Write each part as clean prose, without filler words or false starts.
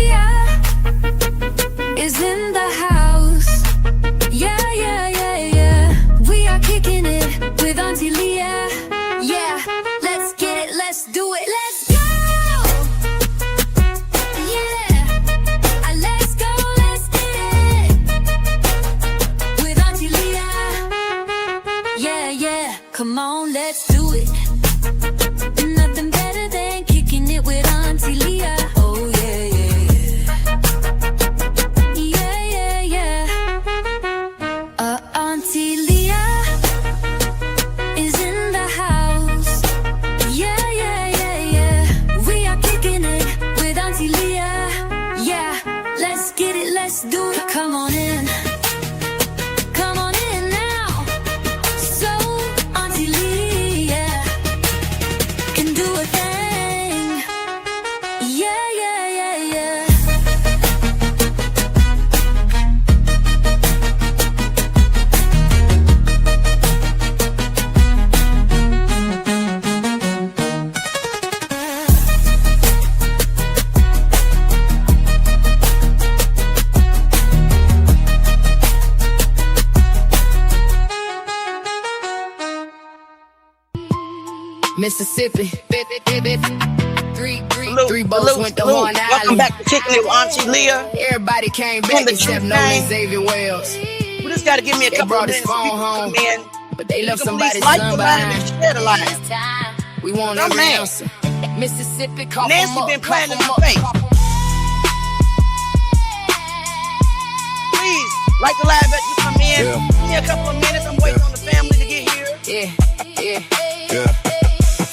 Leah is in the house. Yeah, yeah, yeah, yeah. We are kicking it with Auntie Leah. Yeah, let's get it, let's do it, let's go. Yeah, let's go, let's get it with Auntie Leah. Yeah, yeah, come on, let's do it. Nothing better than kicking it with Auntie Leah. Oh yeah, yeah, yeah. Yeah, yeah, yeah. Auntie Leah is in the house. Yeah, yeah, yeah, yeah. We are kicking it with Auntie Leah. Yeah, let's get it, let's do it. Come on in. Come on in now. So Auntie Leah can do a thing. Yeah, yeah, yeah, yeah. Mississippi. Three boats Salute, went to salute. Horn Welcome Island. back to Kickin' It with Auntie Leah. Everybody came Doing back the except truth Nolan thing. Xavier Wells. We just got to give me a They couple of brought his minutes. phone People home, come in. but they left You can somebody's please like son the line and behind. share the line. We want I'm every mad. answer. Mississippi, cough Nancy 'em up, been cough playing in 'em my up, face. cough 'em up. Please like the live as you come in. Yeah. Give me a couple of minutes. I'm waiting on the family to get here. Yeah. Yeah.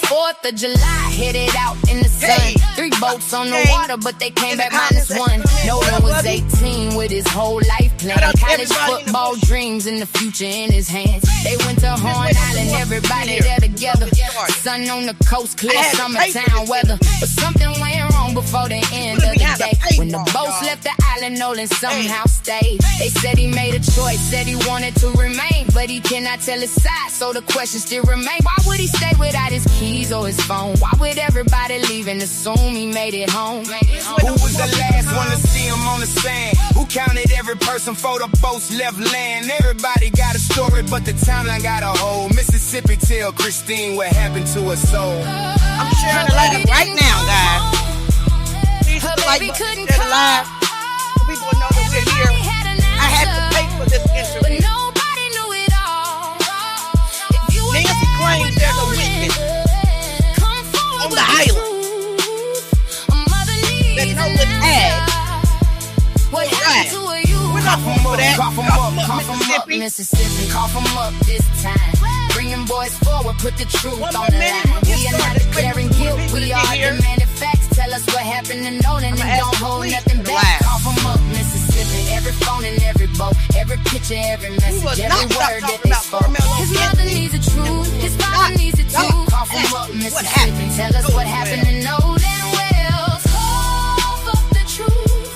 4th of July, headed out in the sun. Hey. 3 boats on the Hey. water, but they came In the back comments -1. section, come in. Nolan What up, was buddy? 18 with his whole life plan. Shout out to College everybody in the football booth. dreams and the future in his hands. They went to Horn Island, everybody there together. Sun on the coast, clear I had to pay for summertime this weather. But something went wrong before the end of We the had to day. pay When the for it, boats y'all. left the island, Nolan somehow stayed. They said he made a choice, said he wanted to remain, but he cannot tell his side, so the question still remains. Why would he stay without his keys or his phone? Why would everybody leave and assume he made it home? Who was the last one to see him on the sand? Who counted every person for the boats left land? Everybody got a story, but the timeline got a hold. Mississippi tell Christine what happened to her soul. I'm sharing the live right now, guys. Please Her like baby button, couldn't share the come. live. So people know that we're here. I had to pay for this But interview. nobody knew it all. If you were Nancy there claims with there's a Nolan, witness come forward on the with island truth. Mother needs that an Nolan had. answer. What Right. happened to you? We're not going for that. Cough 'em up, Cough 'em up, Mississippi. Mississippi, cough 'em up this time. Bringing boys forward, put the truth One on more the minute, line. we'll get We are not started. declaring Wait for guilt, people to we get are here. demanding facts. Tell us what happened to Nolan and I'ma don't ask hold police nothing to the back. lab. Cough 'em up, Mississippi. Every phone and every boat, every picture, every will message, not every stop word that talking they about spoke. Carmelo His mother Anthony. needs the truth, his father Not needs it too. stop. Cough 'em up, What Mississippi. happened? Tell us what happened to Nolan Wells. Cough up the truth.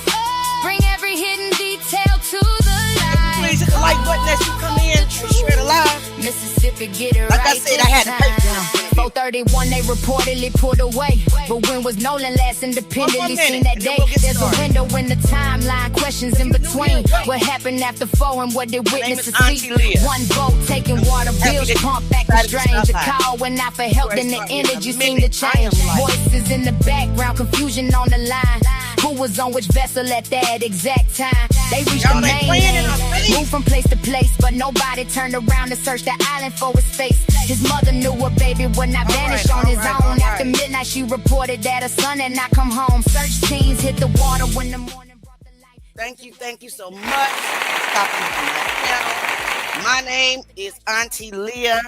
Bring every hidden detail to the light. Please hit the like button as you come in. Share the live. Mississippi, get it Like I right said, this I had to pay for time. this interview. 4:31, they reportedly pulled away. But when was Nolan last One independently more seen minute, that and then day? we'll get There's started. a window in the timeline, questions in between. Wait. What happened after 4 and what did name witnesses is Auntie see? Leah. One boat taking water bills, to pump back try the to strange. A stop that. call went out for help, Before I then the start here in a energy seemed to minute, I am change. like- Voices in the background, confusion on the line. Who was on which vessel at that exact time? They reached Y'all the ain't playing in our mainland, face. moved from place to place, but nobody turned around to search the island for his face. His mother knew her baby would not vanish on his own. After midnight, she reported that her son had not come home. Search teams hit the water when the morning brought the light. Thank you so much for stopping by my channel. My name is Auntie Leah,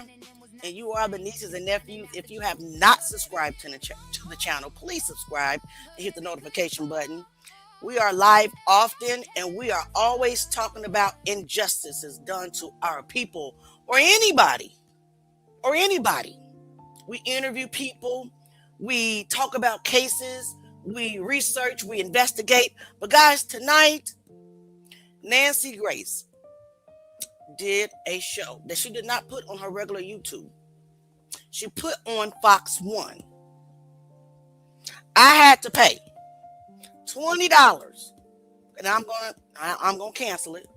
and you are the nieces and nephews. If you have not subscribed to the channel, please subscribe and hit the notification button. We are live often, and we are always talking about injustices done to our people or anybody. We interview people. We talk about cases. We research. We investigate. But guys, tonight, Nancy Grace did a show that she did not put on her regular YouTube. She put on Fox 1. I had to pay $20, and I'm gonna cancel it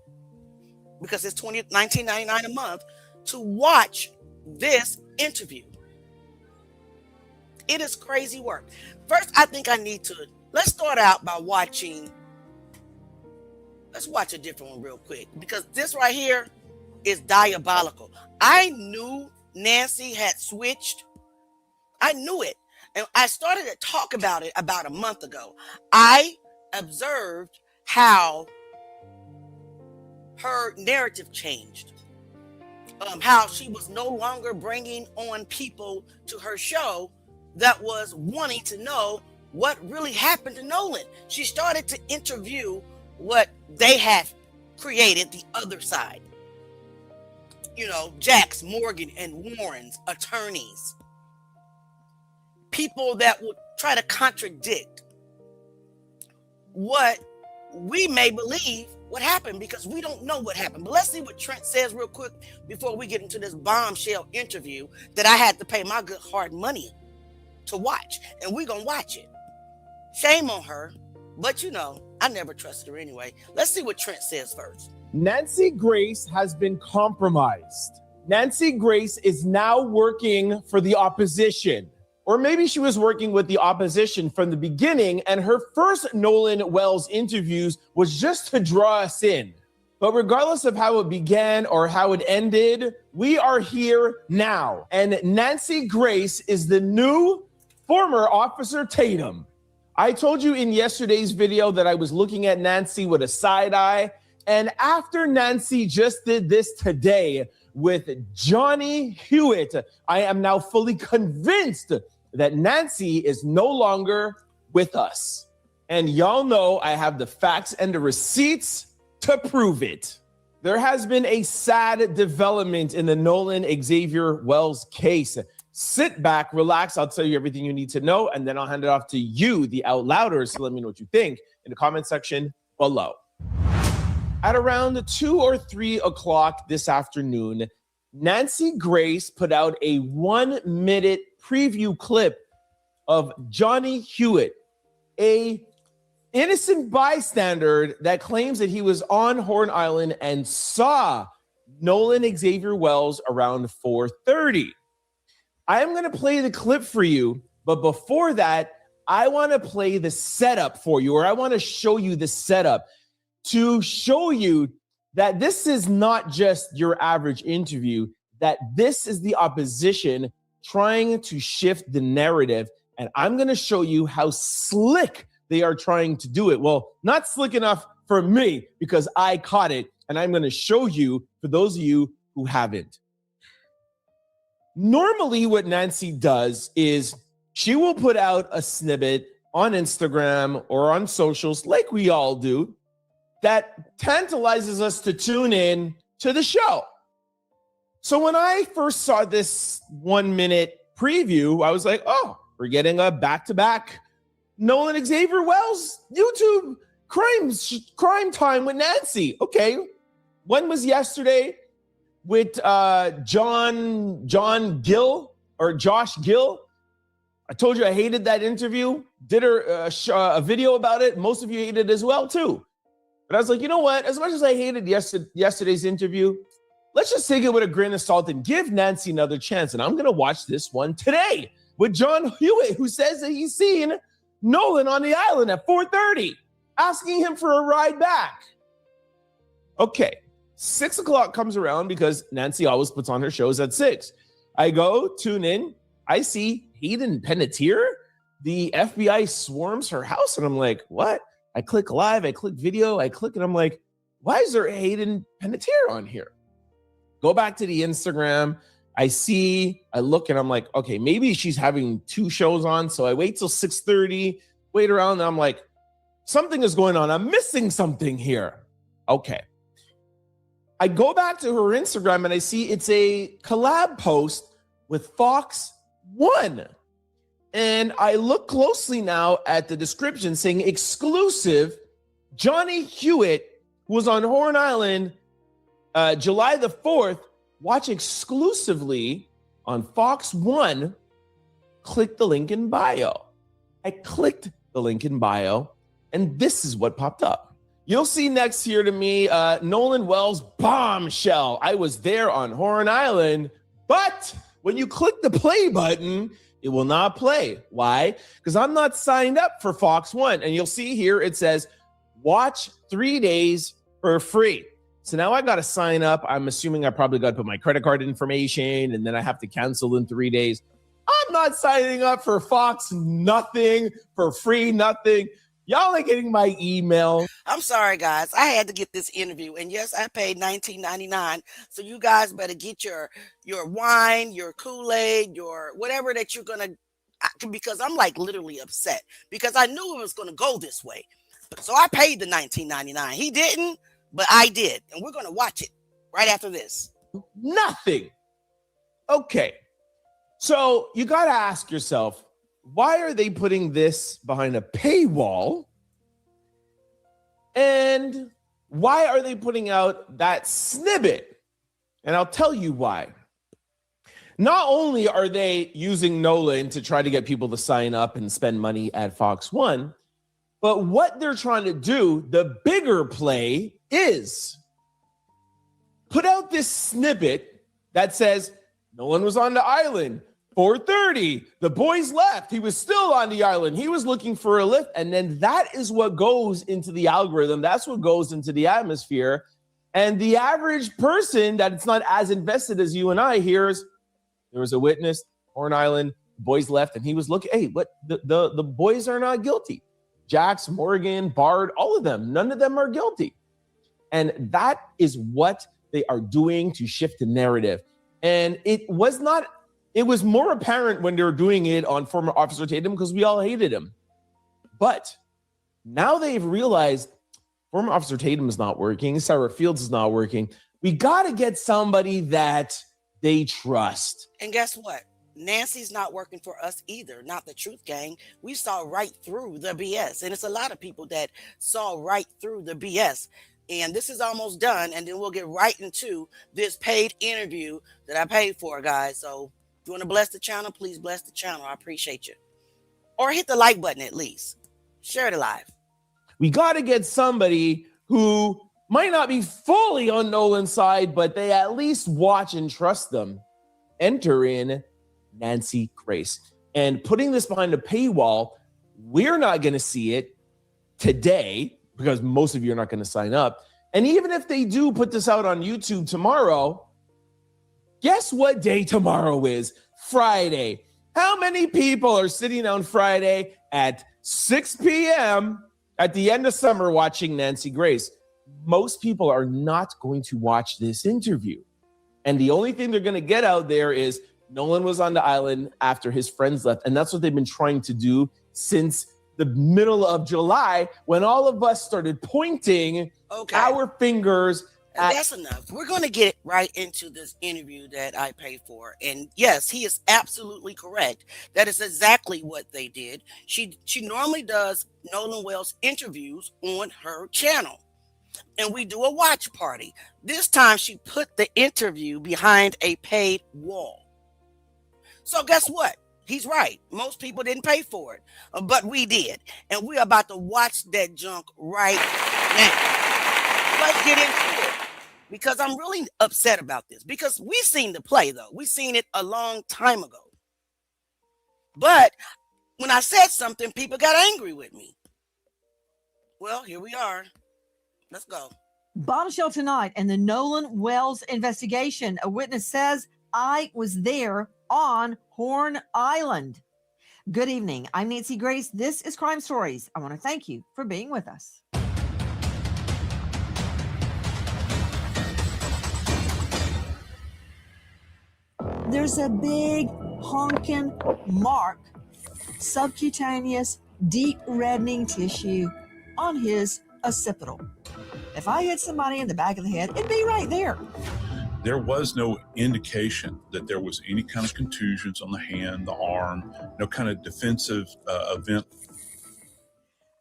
because it's $19.99 a month to watch this interview. It is crazy work. First, I think let's start out by let's watch a different one real quick, because this right here is diabolical. I knew Nancy had switched. I knew it. And I started to talk about it about a month ago. I observed how her narrative changed. How she was no longer bringing on people to her show that was wanting to know what really happened to Nolan. She started to interview what they have created, the other side. You know, Jack's, Morgan, and Warren's attorneys. People that would try to contradict what we may believe what happened, because we don't know what happened. But let's see what Trent says real quick before we get into this bombshell interview that I had to pay my good hard money to watch. And we're going to watch it. Shame on her. But you know, I never trusted her anyway. Let's see what Trent says first. Nancy Grace has been compromised. Nancy Grace is now working for the opposition. Or maybe she was working with the opposition from the beginning, and her first Nolan Wells interviews was just to draw us in. But regardless of how it began or how it ended, we are here now. And Nancy Grace is the new former Officer Tatum. I told you in yesterday's video that I was looking at Nancy with a side eye. And after Nancy just did this today with Johnny Hewitt, I am now fully convinced that Nancy is no longer with us. And y'all know I have the facts and the receipts to prove it. There has been a sad development in the Nolan Xavier Wells case. Sit back, relax. I'll tell you everything you need to know, and then I'll hand it off to you, the out louders. So let me know what you think in the comment section below. At around 2 or 3 o'clock this afternoon, Nancy Grace put out a 1-minute preview clip of Johnny Hewitt, a innocent bystander that claims that he was on Horn Island and saw Nolan Xavier Wells around 4:30. I am going to play the clip for you, but before that, I want to play the setup for you, or I want to show you the setup to show you that this is not just your average interview, that this is the opposition trying to shift the narrative. And I'm going to show you how slick they are trying to do it. Well, not slick enough for me because I caught it. And I'm going to show you for those of you who haven't. Normally what Nancy does is she will put out a snippet on Instagram or on socials, like we all do, that tantalizes us to tune in to the show. So when I first saw this 1-minute preview, I was like, oh, we're getting a back-to-back Nolan Xavier Wells YouTube crime time with Nancy. Okay, one was yesterday with John Gill or Josh Gill. I told you I hated that interview. Did a video about it. Most of you hated it as well too. But I was like, you know what? As much as I hated yesterday's interview, let's just take it with a grain of salt and give Nancy another chance. And I'm going to watch this one today with John Hewitt, who says that he's seen Nolan on the island at 4:30, asking him for a ride back. Okay, 6 o'clock comes around because Nancy always puts on her shows at 6. I go, tune in. I see Hayden Panettiere. The FBI swarms her house. And I'm like, what? I click live, I click video, I click, and I'm like, why is there Hayden Panettiere on here? Go back to the Instagram. I look, and I'm like, okay, maybe she's having 2 shows on. So I wait till 6:30, wait around, and I'm like, something is going on. I'm missing something here. Okay. I go back to her Instagram, and I see it's a collab post with Fox 1. And I look closely now at the description saying exclusive Johnny Hewitt, who was on Horn Island July the 4th, watch exclusively on Fox 1. Click the link in bio. I clicked the link in bio, And this is what popped up. You'll see next here to me, Nolan Wells bombshell. I was there on Horn Island, but when you click the play button, it will not play. Why? Because I'm not signed up for Fox One. And you'll see here, it says, watch 3 days for free. So now I got to sign up. I'm assuming I probably got to put my credit card information and then I have to cancel in 3 days. I'm not signing up for Fox nothing, for free nothing. Y'all ain't getting my email. I'm sorry, guys. I had to get this interview. And yes, I paid $19.99. So you guys better get your wine, your Kool-Aid, your whatever that you're going to, because I'm like literally upset because I knew it was going to go this way. So I paid the $19.99. He didn't, but I did. And we're going to watch it right after this. Nothing. Okay. So you got to ask yourself, why are they putting this behind a paywall? And why are they putting out that snippet? And I'll tell you why. Not only are they using Nolan to try to get people to sign up and spend money at Fox One, but what they're trying to do, the bigger play, is put out this snippet that says Nolan was on the island. 4:30, the boys left. He was still on the island. He was looking for a lift. And then that is what goes into the algorithm. That's what goes into the atmosphere. And the average person that it's not as invested as you and I hears, there was a witness, Horn Island, the boys left, and he was looking, hey, what the boys are not guilty. Jax, Morgan, Bard, all of them, none of them are guilty. And that is what they are doing to shift the narrative. And it was more apparent when they were doing it on former Officer Tatum because we all hated him. But now they've realized former Officer Tatum is not working. Sarah Fields is not working. We got to get somebody that they trust. And guess what? Nancy's not working for us either, not the Truth Gang. We saw right through the BS. And it's a lot of people that saw right through the BS. And this is almost done. And then we'll get right into this paid interview that I paid for, guys. So if you want to bless the channel, please bless the channel. I appreciate you. Or hit the like button at least. Share it live. We got to get somebody who might not be fully on Nolan's side, but they at least watch and trust them. Enter in Nancy Grace. And putting this behind a paywall, we're not going to see it today because most of you are not going to sign up. And even if they do put this out on YouTube tomorrow, guess what day tomorrow is? Friday. How many people are sitting on Friday at 6 p.m. at the end of summer watching Nancy Grace? Most people are not going to watch this interview. And the only thing they're going to get out there is Nolan was on the island after his friends left. And that's what they've been trying to do since the middle of July when all of us started pointing our fingers at... That's enough. We're going to get right into this interview that I paid for. And yes, he is absolutely correct. That is exactly what they did. She normally does Nolan Wells interviews on her channel. And we do a watch party. This time she put the interview behind a paid wall. So guess what? He's right. Most people didn't pay for it, but we did. And we're about to watch that junk right now. Let's get into it because I'm really upset about this because we've seen the play, though. We've seen it a long time ago. But when I said something, people got angry with me. Well, here we are. Let's go. Bombshell tonight in the Nolan Wells investigation. A witness says, I was there on Horn Island. Good evening. I'm Nancy Grace. This is Crime Stories. I want to thank you for being with us. There's a big honking mark, subcutaneous, deep reddening tissue on his occipital. If I hit somebody in the back of the head, it'd be right there. There was no indication that there was any kind of contusions on the hand, the arm, no kind of defensive event.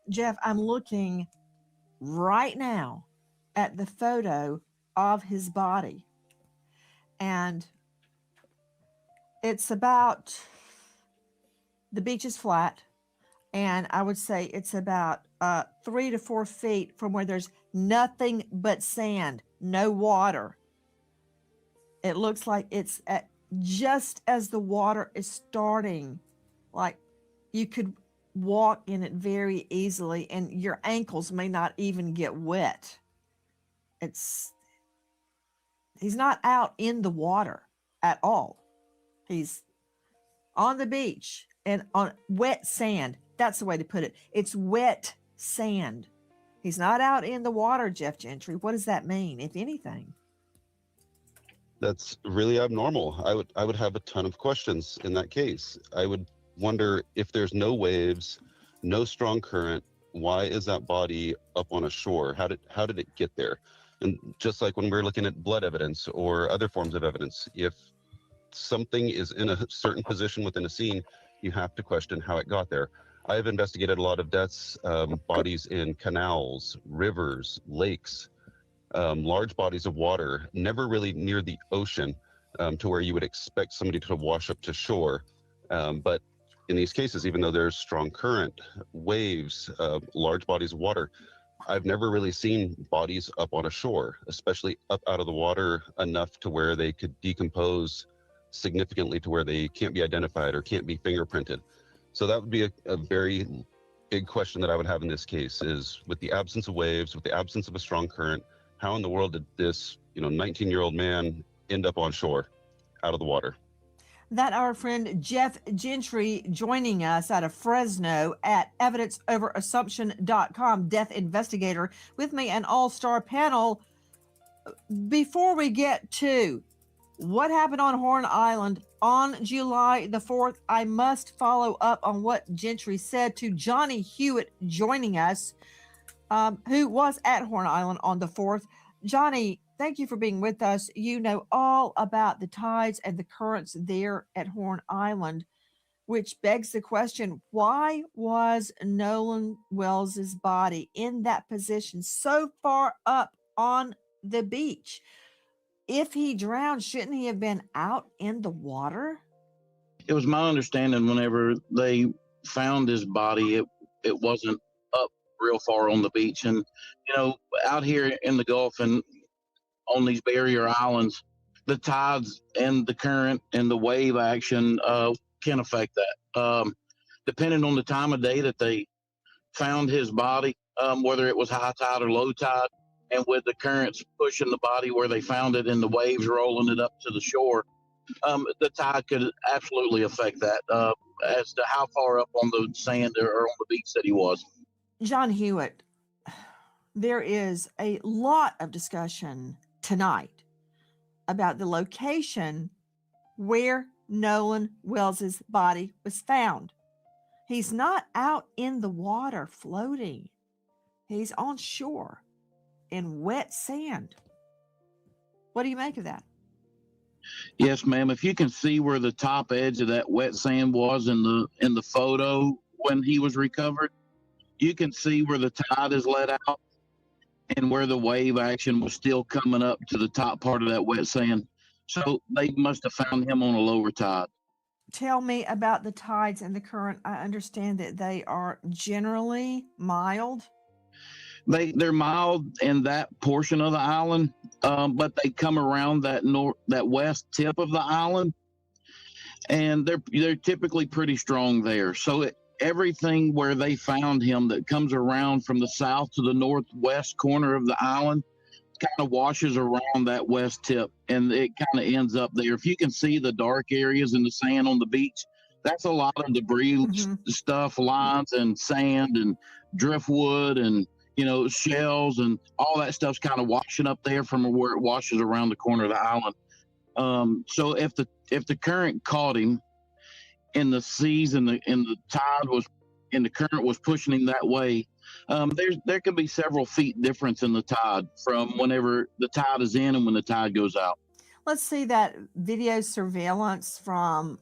Jeff, I'm looking right now at the photo of his body. And it's about, the beach is flat. And I would say it's about 3 to 4 feet from where there's nothing but sand, no water. It looks like it's at just as the water is starting, like you could walk in it very easily and your ankles may not even get wet. He's not out in the water at all. He's on the beach and on wet sand. That's the way to put it. It's wet sand. He's not out in the water, Jeff Gentry. What does that mean, if anything? That's really abnormal. I would have a ton of questions in that case. I would wonder, if there's no waves, no strong current, why is that body up on a shore? How did it get there? And just like when we're looking at blood evidence or other forms of evidence, if something is in a certain position within a scene, you have to question how it got there. I have investigated a lot of deaths, bodies in canals, rivers, lakes, large bodies of water, never really near the ocean, to where you would expect somebody to wash up to shore. But in these cases, even though there's strong current, waves, large bodies of water, I've never really seen bodies up on a shore, especially up out of the water enough to where they could decompose significantly to where they can't be identified or can't be fingerprinted. So that would be a very big question that I would have in this case, is with the absence of waves, with the absence of a strong current, how in the world did this 19-year-old man end up on shore out of the water? That our friend Jeff Gentry joining us out of Fresno at evidenceoverassumption.com, death investigator, with me, an all-star panel. Before we get to what happened on Horn Island on July the 4th, I must follow up on what Gentry said to Johnny Hewitt joining us, who was at Horn Island on the 4th. Johnny, thank you for being with us. You know all about the tides and the currents there at Horn Island, which begs the question, why was Nolan Wells's body in that position so far up on the beach? If he drowned, shouldn't he have been out in the water? It was my understanding whenever they found his body, it wasn't up real far on the beach. And, out here in the Gulf and on these barrier islands, the tides and the current and the wave action can affect that. Depending on the time of day that they found his body, whether it was high tide or low tide, and with the currents pushing the body where they found it and the waves rolling it up to the shore, the tide could absolutely affect that as to how far up on the sand or on the beach that he was. John Hewitt, there is a lot of discussion tonight about the location where Nolan Wells's body was found. He's not out in the water floating. He's on shore in wet sand. What do you make of that? Yes, ma'am. If you can see where the top edge of that wet sand was in the photo when he was recovered, you can see where the tide is let out and where the wave action was still coming up to the top part of that wet sand. So they must have found him on a lower tide. Tell me about the tides and the current. I understand that they are generally mild. They're mild in that portion of the island, but they come around that west tip of the island, and they're typically pretty strong there. So everything where they found him that comes around from the south to the northwest corner of the island kind of washes around that west tip, and it kind of ends up there. If you can see the dark areas in the sand on the beach, that's a lot of debris stuff, lines and sand and driftwood and shells and all that stuff's kind of washing up there from where it washes around the corner of the island. So if the current caught him in the seas and the tide was and the current was pushing him that way, there could be several feet difference in the tide from whenever the tide is in and when the tide goes out. Let's see that video surveillance from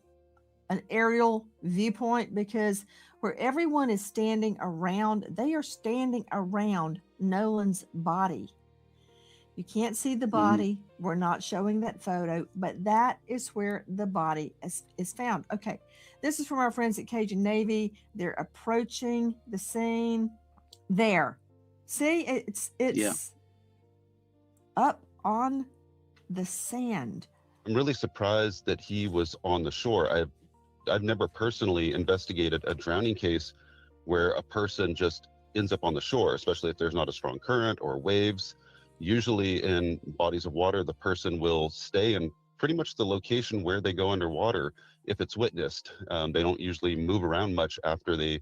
an aerial viewpoint, because where everyone is standing around, they are standing around Nolan's body. You can't see the body. We're not showing that photo, but that is where the body is found. Okay, this is from our friends at Cajun Navy. They're approaching the scene. There. See, it's Yeah. up on the sand. I'm really surprised that he was on the shore. I've never personally investigated a drowning case where a person just ends up on the shore, especially if there's not a strong current or waves. Usually in bodies of water, the person will stay in pretty much the location where they go underwater if it's witnessed. They don't usually move around much after they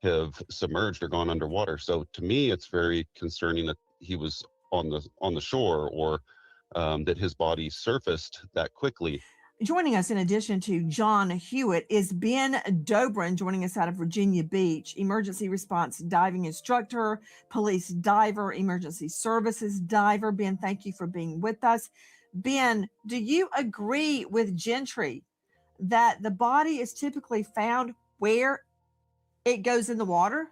have submerged or gone underwater. So to me, it's very concerning that he was on the shore, or that his body surfaced that quickly. Joining us in addition to John Hewitt is Ben Dobrin, joining us out of Virginia Beach, emergency response diving instructor, police diver, emergency services diver. Ben, thank you for being with us. Ben, do you agree with Gentry that the body is typically found where it goes in the water?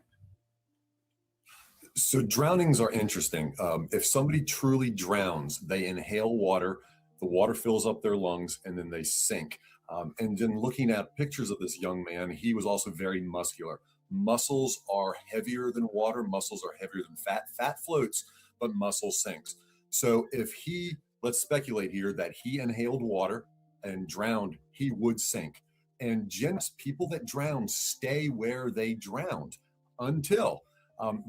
So drownings are interesting. If somebody truly drowns, they inhale water, the water fills up their lungs, and then they sink. And then looking at pictures of this young man, he was also very muscular. Muscles are heavier than water. Muscles are heavier than fat. Fat floats, but muscle sinks. So if he, let's speculate here that he inhaled water and drowned, he would sink. And people that drown stay where they drowned until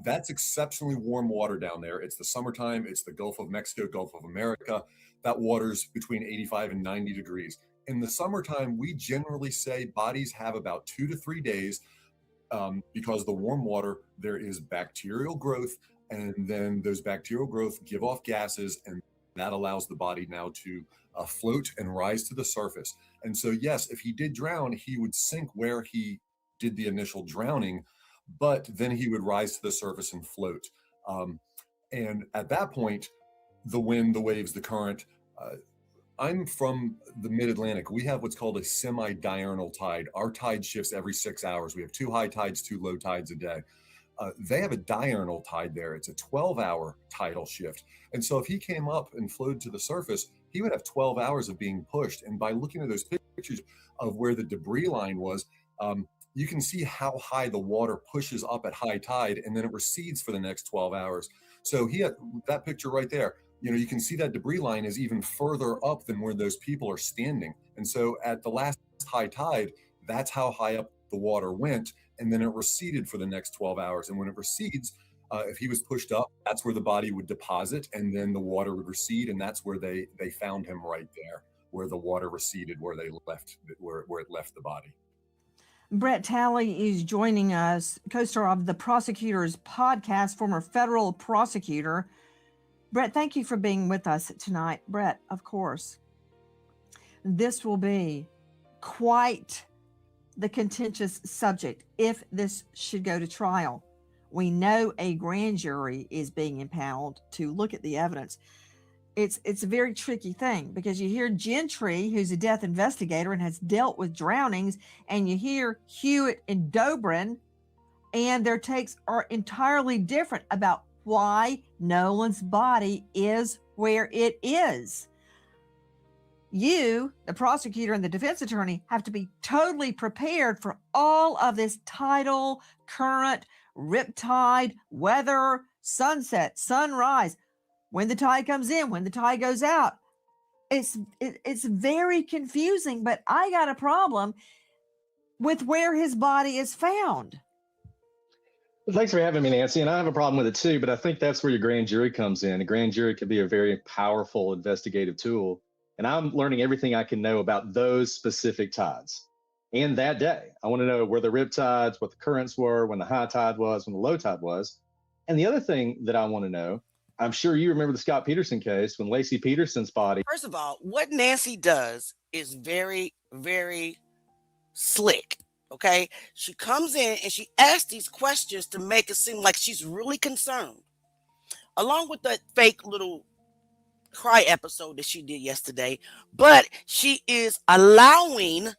that's exceptionally warm water down there. It's the summertime. It's the Gulf of Mexico, Gulf of America. That water's between 85 and 90 degrees. In the summertime, we generally say bodies have about 2 to 3 days because the warm water, there is bacterial growth, and then those bacterial growth give off gases, and that allows the body now to float and rise to the surface. And so, yes, if he did drown, he would sink where he did the initial drowning, but then he would rise to the surface and float. And at that point, the wind, the waves, the current. I'm from the mid-Atlantic. We have what's called a semi-diurnal tide. Our tide shifts every 6 hours. We have 2 high tides, 2 low tides a day. They have a diurnal tide there. It's a 12-hour tidal shift. And so if he came up and floated to the surface, he would have 12 hours of being pushed. And by looking at those pictures of where the debris line was, you can see how high the water pushes up at high tide, and then it recedes for the next 12 hours. So he had that picture right there. You can see that debris line is even further up than where those people are standing. And so at the last high tide, that's how high up the water went. And then it receded for the next 12 hours. And when it recedes, if he was pushed up, that's where the body would deposit, and then the water would recede. And that's where they found him, right there, where the water receded, where it left the body. Brett Talley is joining us, co-star of the Prosecutors Podcast, former federal prosecutor. Brett, thank you for being with us tonight. Brett, of course, this will be quite the contentious subject if this should go to trial. We know a grand jury is being impaneled to look at the evidence. It's a very tricky thing because you hear Gentry, who's a death investigator and has dealt with drownings, and you hear Hewitt and Dobrin, and their takes are entirely different about why Nolan's body is where it is. You, the prosecutor and the defense attorney, have to be totally prepared for all of this tidal, current, riptide, weather, sunset, sunrise, when the tide comes in, when the tide goes out. It's very confusing, but I got a problem with where his body is found. Thanks for having me, Nancy. And I have a problem with it too, but I think that's where your grand jury comes in. A grand jury can be a very powerful investigative tool. And I'm learning everything I can know about those specific tides. And that day, I want to know where the rip tides, what the currents were, when the high tide was, when the low tide was. And the other thing that I want to know, I'm sure you remember the Scott Peterson case when Lacey Peterson's body. First of all, what Nancy does is very, very slick. Okay. She comes in and she asks these questions to make it seem like she's really concerned, along with that fake little cry episode that she did yesterday. But she is allowing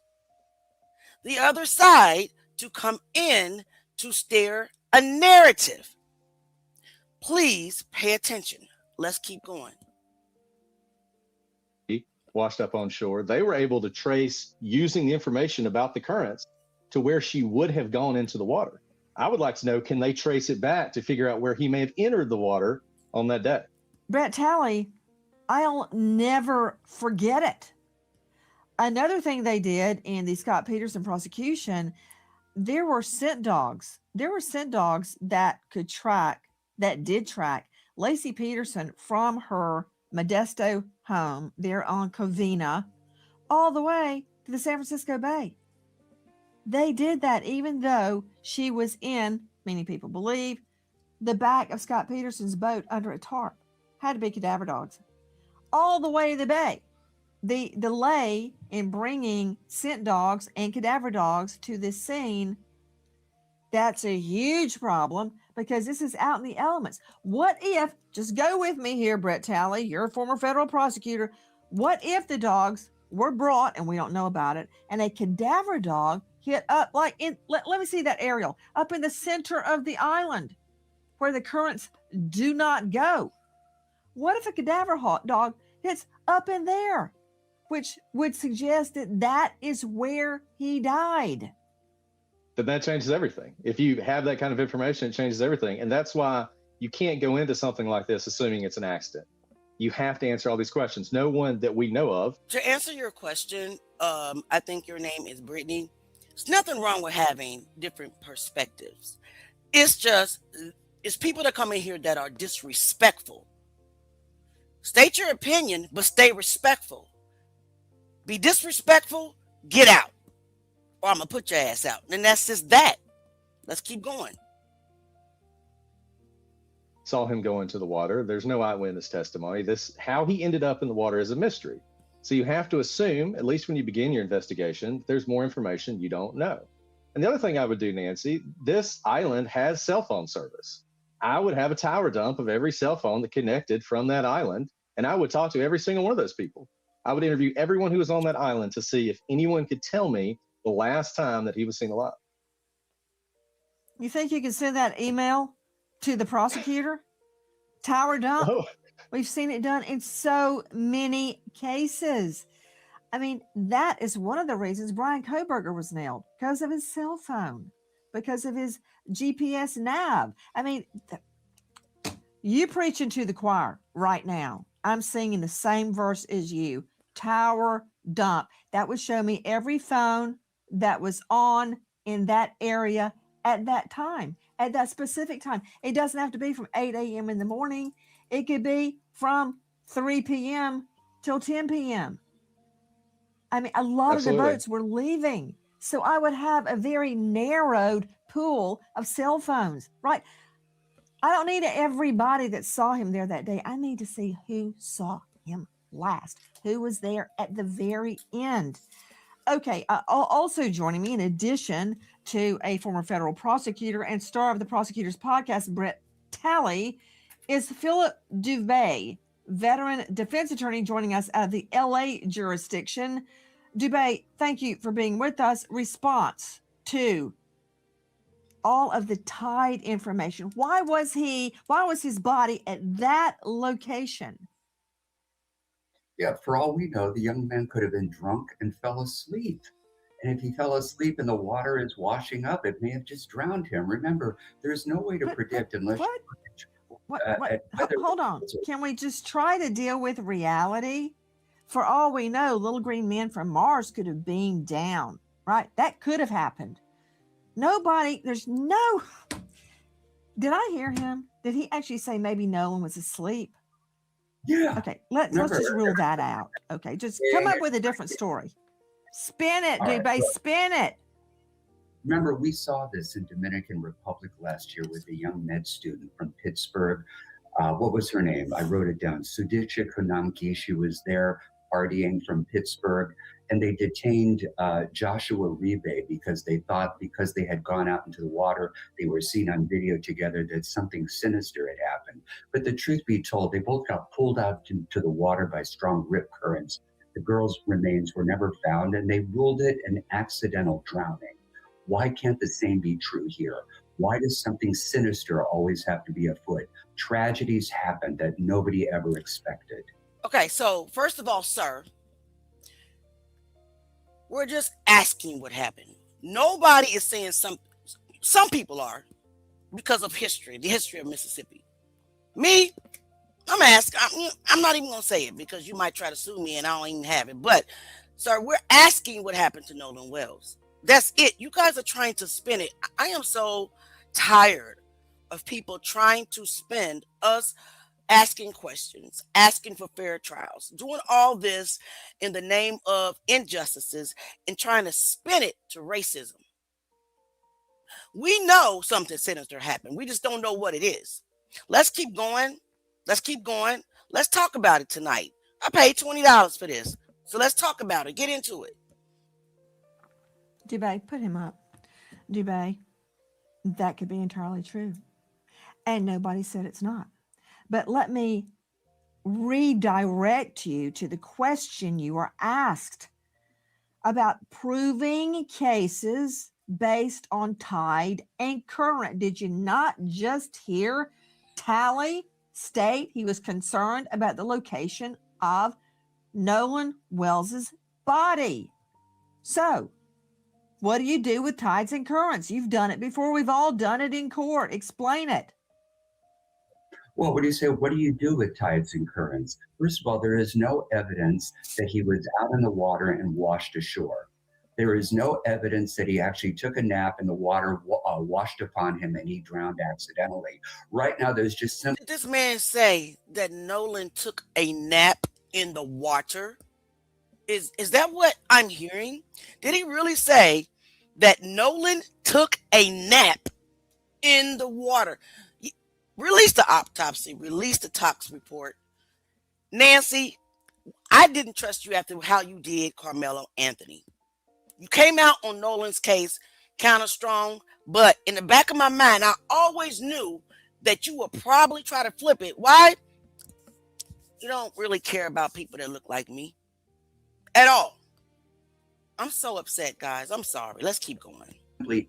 the other side to come in to steer a narrative. Please pay attention. Let's keep going. Washed up on shore, they were able to trace, using the information about the currents, to where she would have gone into the water. I would like to know, can they trace it back to figure out where he may have entered the water on that day? Brett Talley, I'll never forget it. Another thing they did in the Scott Peterson prosecution, there were scent dogs. There were scent dogs that did track Lacey Peterson from her Modesto home there on Covina all the way to the San Francisco Bay. They did that even though she was in, many people believe, the back of Scott Peterson's boat under a tarp. Had to be cadaver dogs. All the way to the bay. The delay in bringing scent dogs and cadaver dogs to this scene, that's a huge problem because this is out in the elements. What if, just go with me here, Brett Talley, you're a former federal prosecutor. What if the dogs were brought, and we don't know about it, and a cadaver dog hit up like in, let me see that aerial, up in the center of the island where the currents do not go. What if a cadaver dog hits up in there, which would suggest that that is where he died? Then that changes everything. If you have that kind of information, it changes everything. And that's why you can't go into something like this assuming it's an accident. You have to answer all these questions. No one that we know of. To answer your question, I think your name is Brittany. There's nothing wrong with having different perspectives. It's people that come in here that are disrespectful. State your opinion, but stay respectful. Be disrespectful, get out. Or I'm going to put your ass out. And that's just that. Let's keep going. Saw him go into the water. There's no eyewitness testimony. How he ended up in the water is a mystery. So you have to assume, at least when you begin your investigation, there's more information you don't know. And the other thing I would do, Nancy, this island has cell phone service. I would have a tower dump of every cell phone that connected from that island, and I would talk to every single one of those people. I would interview everyone who was on that island to see if anyone could tell me the last time that he was seen alive. You think you can send that email to the prosecutor? Tower dump? Oh. We've seen it done in so many cases. I mean, that is one of the reasons Brian Kohberger was nailed, because of his cell phone, because of his GPS nav. I mean, you preaching to the choir right now. I'm singing the same verse as you. Tower dump. That would show me every phone that was on in that area at that time, at that specific time. It doesn't have to be from 8 a.m. in the morning. It could be from 3 p.m. till 10 p.m. I mean, a lot Absolutely. of the boats were leaving. So I would have a very narrowed pool of cell phones, right? I don't need everybody that saw him there that day. I need to see who saw him last, who was there at the very end. Okay, also joining me, in addition to a former federal prosecutor and star of the Prosecutors Podcast, Brett Talley, is Philip Dubé, veteran defense attorney, joining us out of the LA jurisdiction. Dubé, thank you for being with us. Response to all of the tide information. Why was his body at that location? Yeah, for all we know, the young man could have been drunk and fell asleep. And if he fell asleep and the water is washing up, it may have just drowned him. Remember, there's no way to predict unless Hold on. Can we just try to deal with reality? For all we know, little green men from Mars could have beamed down, right? That could have happened. Did I hear him? Did he actually say maybe Nolan was asleep? Yeah. Okay, let's just rule that out. Okay, just come up with a different story. Spin it, Dubé, right, spin it. Remember, we saw this in Dominican Republic last year with a young med student from Pittsburgh. What was her name? I wrote it down. Sudicha Konamki. She was there partying from Pittsburgh. And they detained Joshua Ribe because they thought because they had gone out into the water, they were seen on video together, that something sinister had happened. But the truth be told, they both got pulled out into the water by strong rip currents. The girl's remains were never found, and they ruled it an accidental drowning. Why can't the same be true here? Why does something sinister always have to be afoot? Tragedies happen that nobody ever expected. Okay, so first of all, sir, we're just asking what happened. Nobody is saying something. Some people are because of history, the history of Mississippi. Me, I'm not even gonna say it because you might try to sue me and I don't even have it. But sir, we're asking what happened to Nolan Wells. That's it. You guys are trying to spin it. I am so tired of people trying to spend us asking questions, asking for fair trials, doing all this in the name of injustices and trying to spin it to racism. We know something sinister happened. We just don't know what it is. Let's keep going. Let's keep going. Let's talk about it tonight. I paid $20 for this. So let's talk about it. Get into it. Dubay, put him up. Dubay, that could be entirely true. And nobody said it's not. But let me redirect you to the question you were asked about proving cases based on tide and current. Did you not just hear Tally state he was concerned about the location of Nolan Wells's body? So, what do you do with tides and currents? You've done it before. We've all done it in court. Explain it. Well, what do you say? What do you do with tides and currents? First of all, there is no evidence that he was out in the water and washed ashore. There is no evidence that he actually took a nap and the water washed upon him and he drowned accidentally. Right now, there's just Did this man say that Nolan took a nap in the water? Is that what I'm hearing? Did he really say that Nolan took a nap in the water? Release the autopsy, release the tox report. Nancy, I didn't trust you after how you did Carmelo Anthony. You came out on Nolan's case kind of strong, but in the back of my mind, I always knew that you would probably try to flip it. Why? You don't really care about people that look like me at all. I'm so upset, guys. I'm sorry. Let's keep going.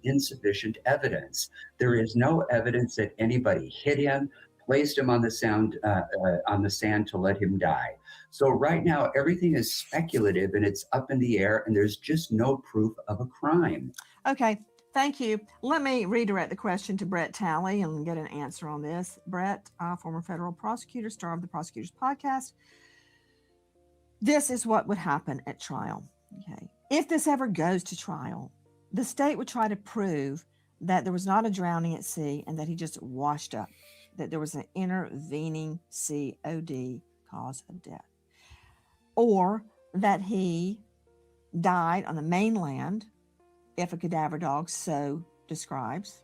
Insufficient evidence. There is no evidence that anybody hit him, placed him on the sand to let him die. So right now, everything is speculative and it's up in the air, and there's just no proof of a crime. Okay, thank you. Let me redirect the question to Brett Talley and get an answer on this. Brett, former federal prosecutor, star of the Prosecutors Podcast. This is what would happen at trial. Okay, if this ever goes to trial, the state would try to prove that there was not a drowning at sea and that he just washed up, that there was an intervening COD, cause of death, or that he died on the mainland, if a cadaver dog so describes.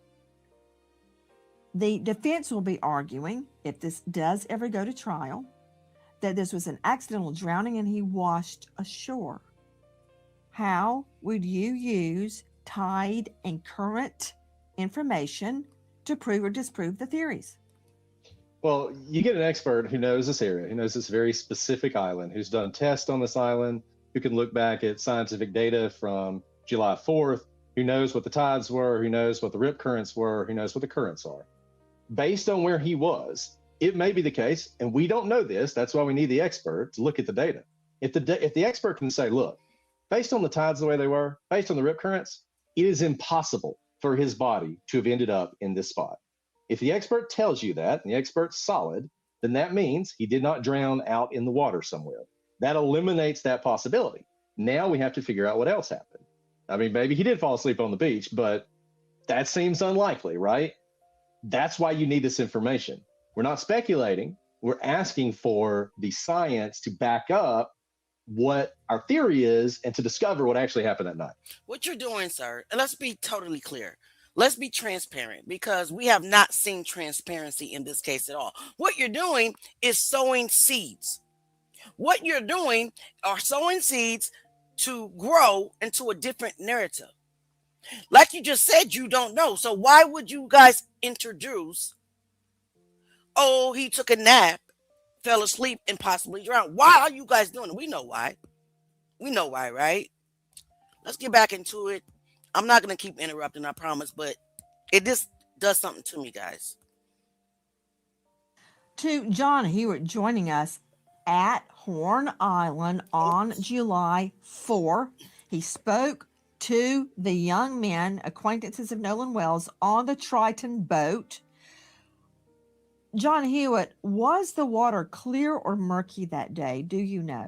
The defense will be arguing, if this does ever go to trial, that this was an accidental drowning and he washed ashore. How would you use tide and current information to prove or disprove the theories? Well, you get an expert who knows this area, who knows this very specific island, who's done tests on this island, who can look back at scientific data from July 4th, who knows what the tides were, who knows what the rip currents were, who knows what the currents are. Based on where he was, it may be the case, and we don't know this, that's why we need the expert to look at the data. If the expert can say, look, based on the tides the way they were, based on the rip currents, it is impossible for his body to have ended up in this spot. If the expert tells you that, and the expert's solid, then that means he did not drown out in the water somewhere. That eliminates that possibility. Now we have to figure out what else happened. I mean, maybe he did fall asleep on the beach, but that seems unlikely, right? That's why you need this information. We're not speculating. We're asking for the science to back up what our theory is and to discover what actually happened that night. What you're doing, sir, and let's be totally clear. Let's be transparent because we have not seen transparency in this case at all. What you're doing is sowing seeds. What you're doing are sowing seeds to grow into a different narrative. Like you just said, you don't know. So why would you guys introduce, oh, he took a nap, fell asleep, and possibly drowned? Why are you guys doing it? We know why. We know why, right? Let's get back into it. I'm not going to keep interrupting, I promise, but it just does something to me, guys. To John Hewitt joining us at Horn Island on July 4. He spoke to the young men, acquaintances of Nolan Wells, on the Triton boat. John Hewitt, was the water clear or murky that day? Do you know?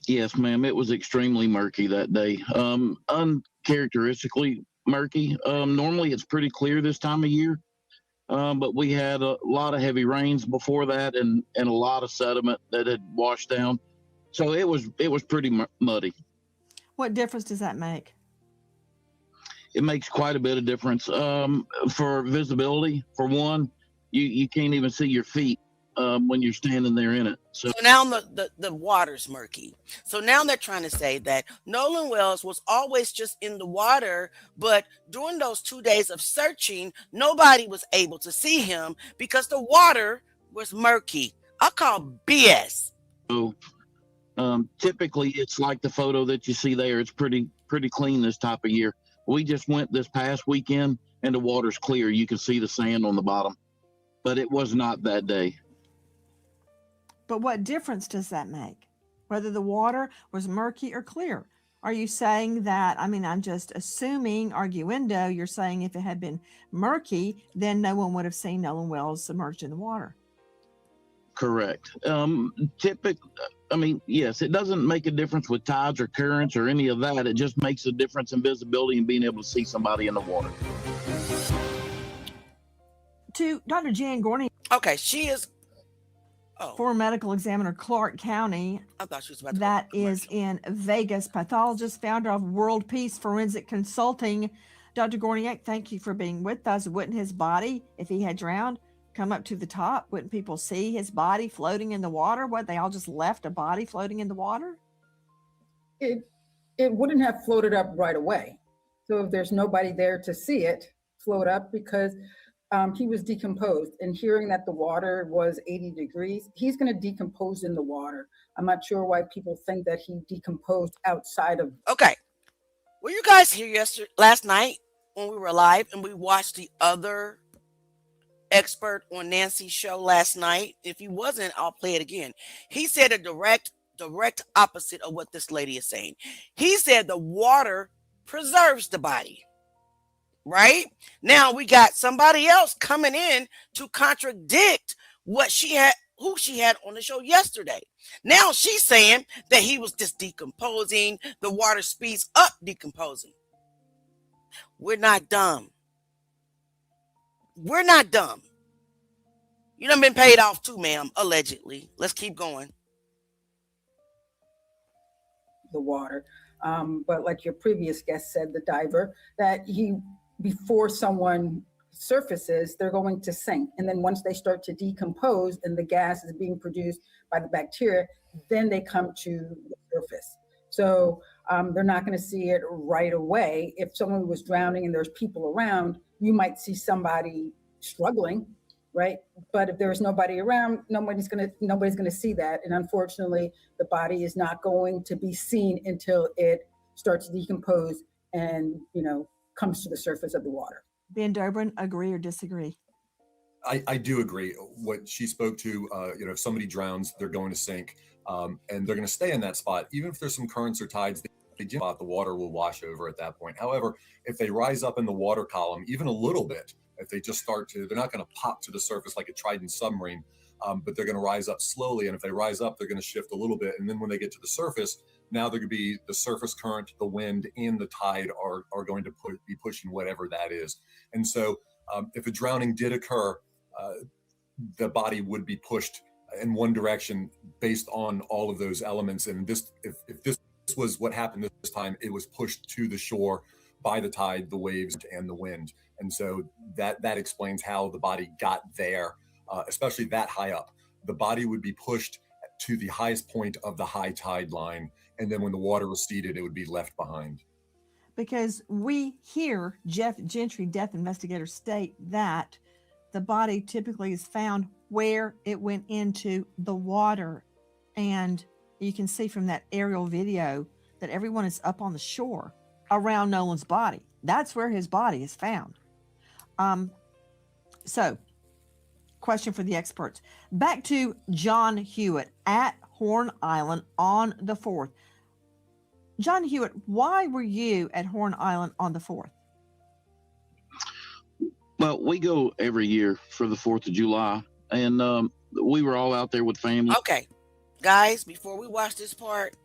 Yes, ma'am. It was extremely murky that day. Uncharacteristically murky. Normally it's pretty clear this time of year. But we had a lot of heavy rains before that and a lot of sediment that had washed down. So it was pretty muddy. What difference does that make? It makes quite a bit of difference. For visibility, for one, you can't even see your feet when you're standing there in it. So now the water's murky. So now they're trying to say that Nolan Wells was always just in the water, but during those 2 days of searching, nobody was able to see him because the water was murky. I call BS. Typically, it's like the photo that you see there. It's pretty clean this type of year. We just went this past weekend, and the water's clear. You can see the sand on the bottom, but it was not that day. But what difference does that make? Whether the water was murky or clear? Are you saying that, I mean, I'm just assuming, arguendo, you're saying if it had been murky, then no one would have seen Nolan Wells submerged in the water. Correct. Yes, it doesn't make a difference with tides or currents or any of that. It just makes a difference in visibility and being able to see somebody in the water. To Dr. Jan Gorney. Okay, she is former medical examiner, Clark County. I thought she was about to that is in Vegas. Pathologist, founder of World Peace Forensic Consulting. Dr. Gorniak, thank you for being with us. Wouldn't his body, if he had drowned, come up to the top? Wouldn't people see his body floating in the water? What, they all just left a body floating in the water? It wouldn't have floated up right away. So if there's nobody there to see it float up, because he was decomposed, and hearing that the water was 80 degrees, he's going to decompose in the water. I'm not sure why people think that he decomposed outside of. Okay. Were you guys here last night when we were live and we watched the other expert on Nancy's show last night? If you wasn't, I'll play it again. He said a direct opposite of what this lady is saying. He said the water preserves the body. Right? Now we got somebody else coming in to contradict who she had on the show yesterday. Now she's saying that he was just decomposing. The water speeds up decomposing. We're not dumb. We're not dumb. You done been paid off too, ma'am, allegedly. Let's keep going. The water. But like your previous guest said, the diver, that before someone surfaces, they're going to sink. And then once they start to decompose and the gas is being produced by the bacteria, then they come to the surface. So they're not going to see it right away. If someone was drowning and there's people around, you might see somebody struggling, right? But if there's nobody around, nobody's going to see that. And unfortunately, the body is not going to be seen until it starts to decompose and, comes to the surface of the water. Ben Dobrin, agree or disagree? I do agree. What she spoke to, if somebody drowns, they're going to sink, and they're going to stay in that spot. Even if there's some currents or tides, the water will wash over at that point. However, if they rise up in the water column, even a little bit, if they just start to, they're not going to pop to the surface like a Trident submarine, but they're going to rise up slowly. And if they rise up, they're going to shift a little bit. And then when they get to the surface, now there could be the surface current, the wind, and the tide are going to be pushing whatever that is. And so if a drowning did occur, the body would be pushed in one direction based on all of those elements. And if this was what happened this time, it was pushed to the shore by the tide, the waves, and the wind. And so that explains how the body got there, especially that high up. The body would be pushed to the highest point of the high tide line. And then when the water receded, it would be left behind. Because we hear Jeff Gentry, death investigator, state that the body typically is found where it went into the water. And you can see from that aerial video that everyone is up on the shore around Nolan's body. That's where his body is found. So, question for the experts. Back to John Hewitt at Horn Island on the 4th. John Hewitt, why were you at Horn Island on the 4th? Well, we go every year for the 4th of July, and we were all out there with family. Okay, guys, before we watch this part,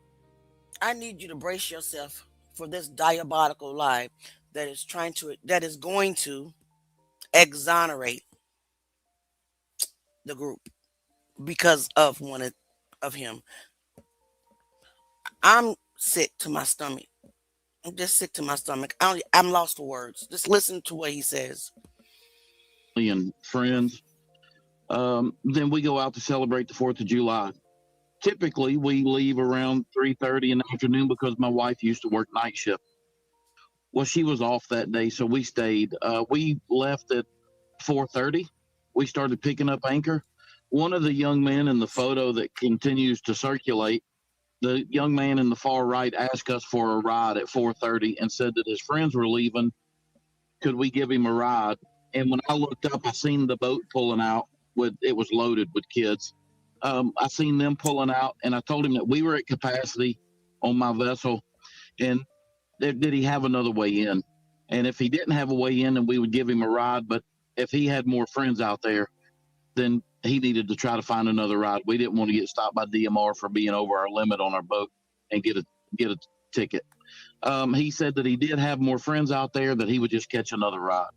I need you to brace yourself for this diabolical lie that is going to exonerate the group because of of him. I'm sick to my stomach. I'm just sick to my stomach. I'm lost for words. Just listen to what he says. And friends. Then we go out to celebrate the 4th of July. Typically, we leave around 3:30 in the afternoon because my wife used to work night shift. Well, she was off that day, so we stayed. We left at 4:30. We started picking up anchor. One of the young men in the photo that continues to circulate, the young man in the far right asked us for a ride at 4:30 and said that his friends were leaving. Could we give him a ride? And when I looked up, I seen the boat pulling out. It was loaded with kids. I seen them pulling out, and I told him that we were at capacity on my vessel, and did he have another way in? And if he didn't have a way in, then we would give him a ride. But if he had more friends out there, then he needed to try to find another ride. We didn't want to get stopped by DMR for being over our limit on our boat and get a ticket. He said that he did have more friends out there, that he would just catch another ride.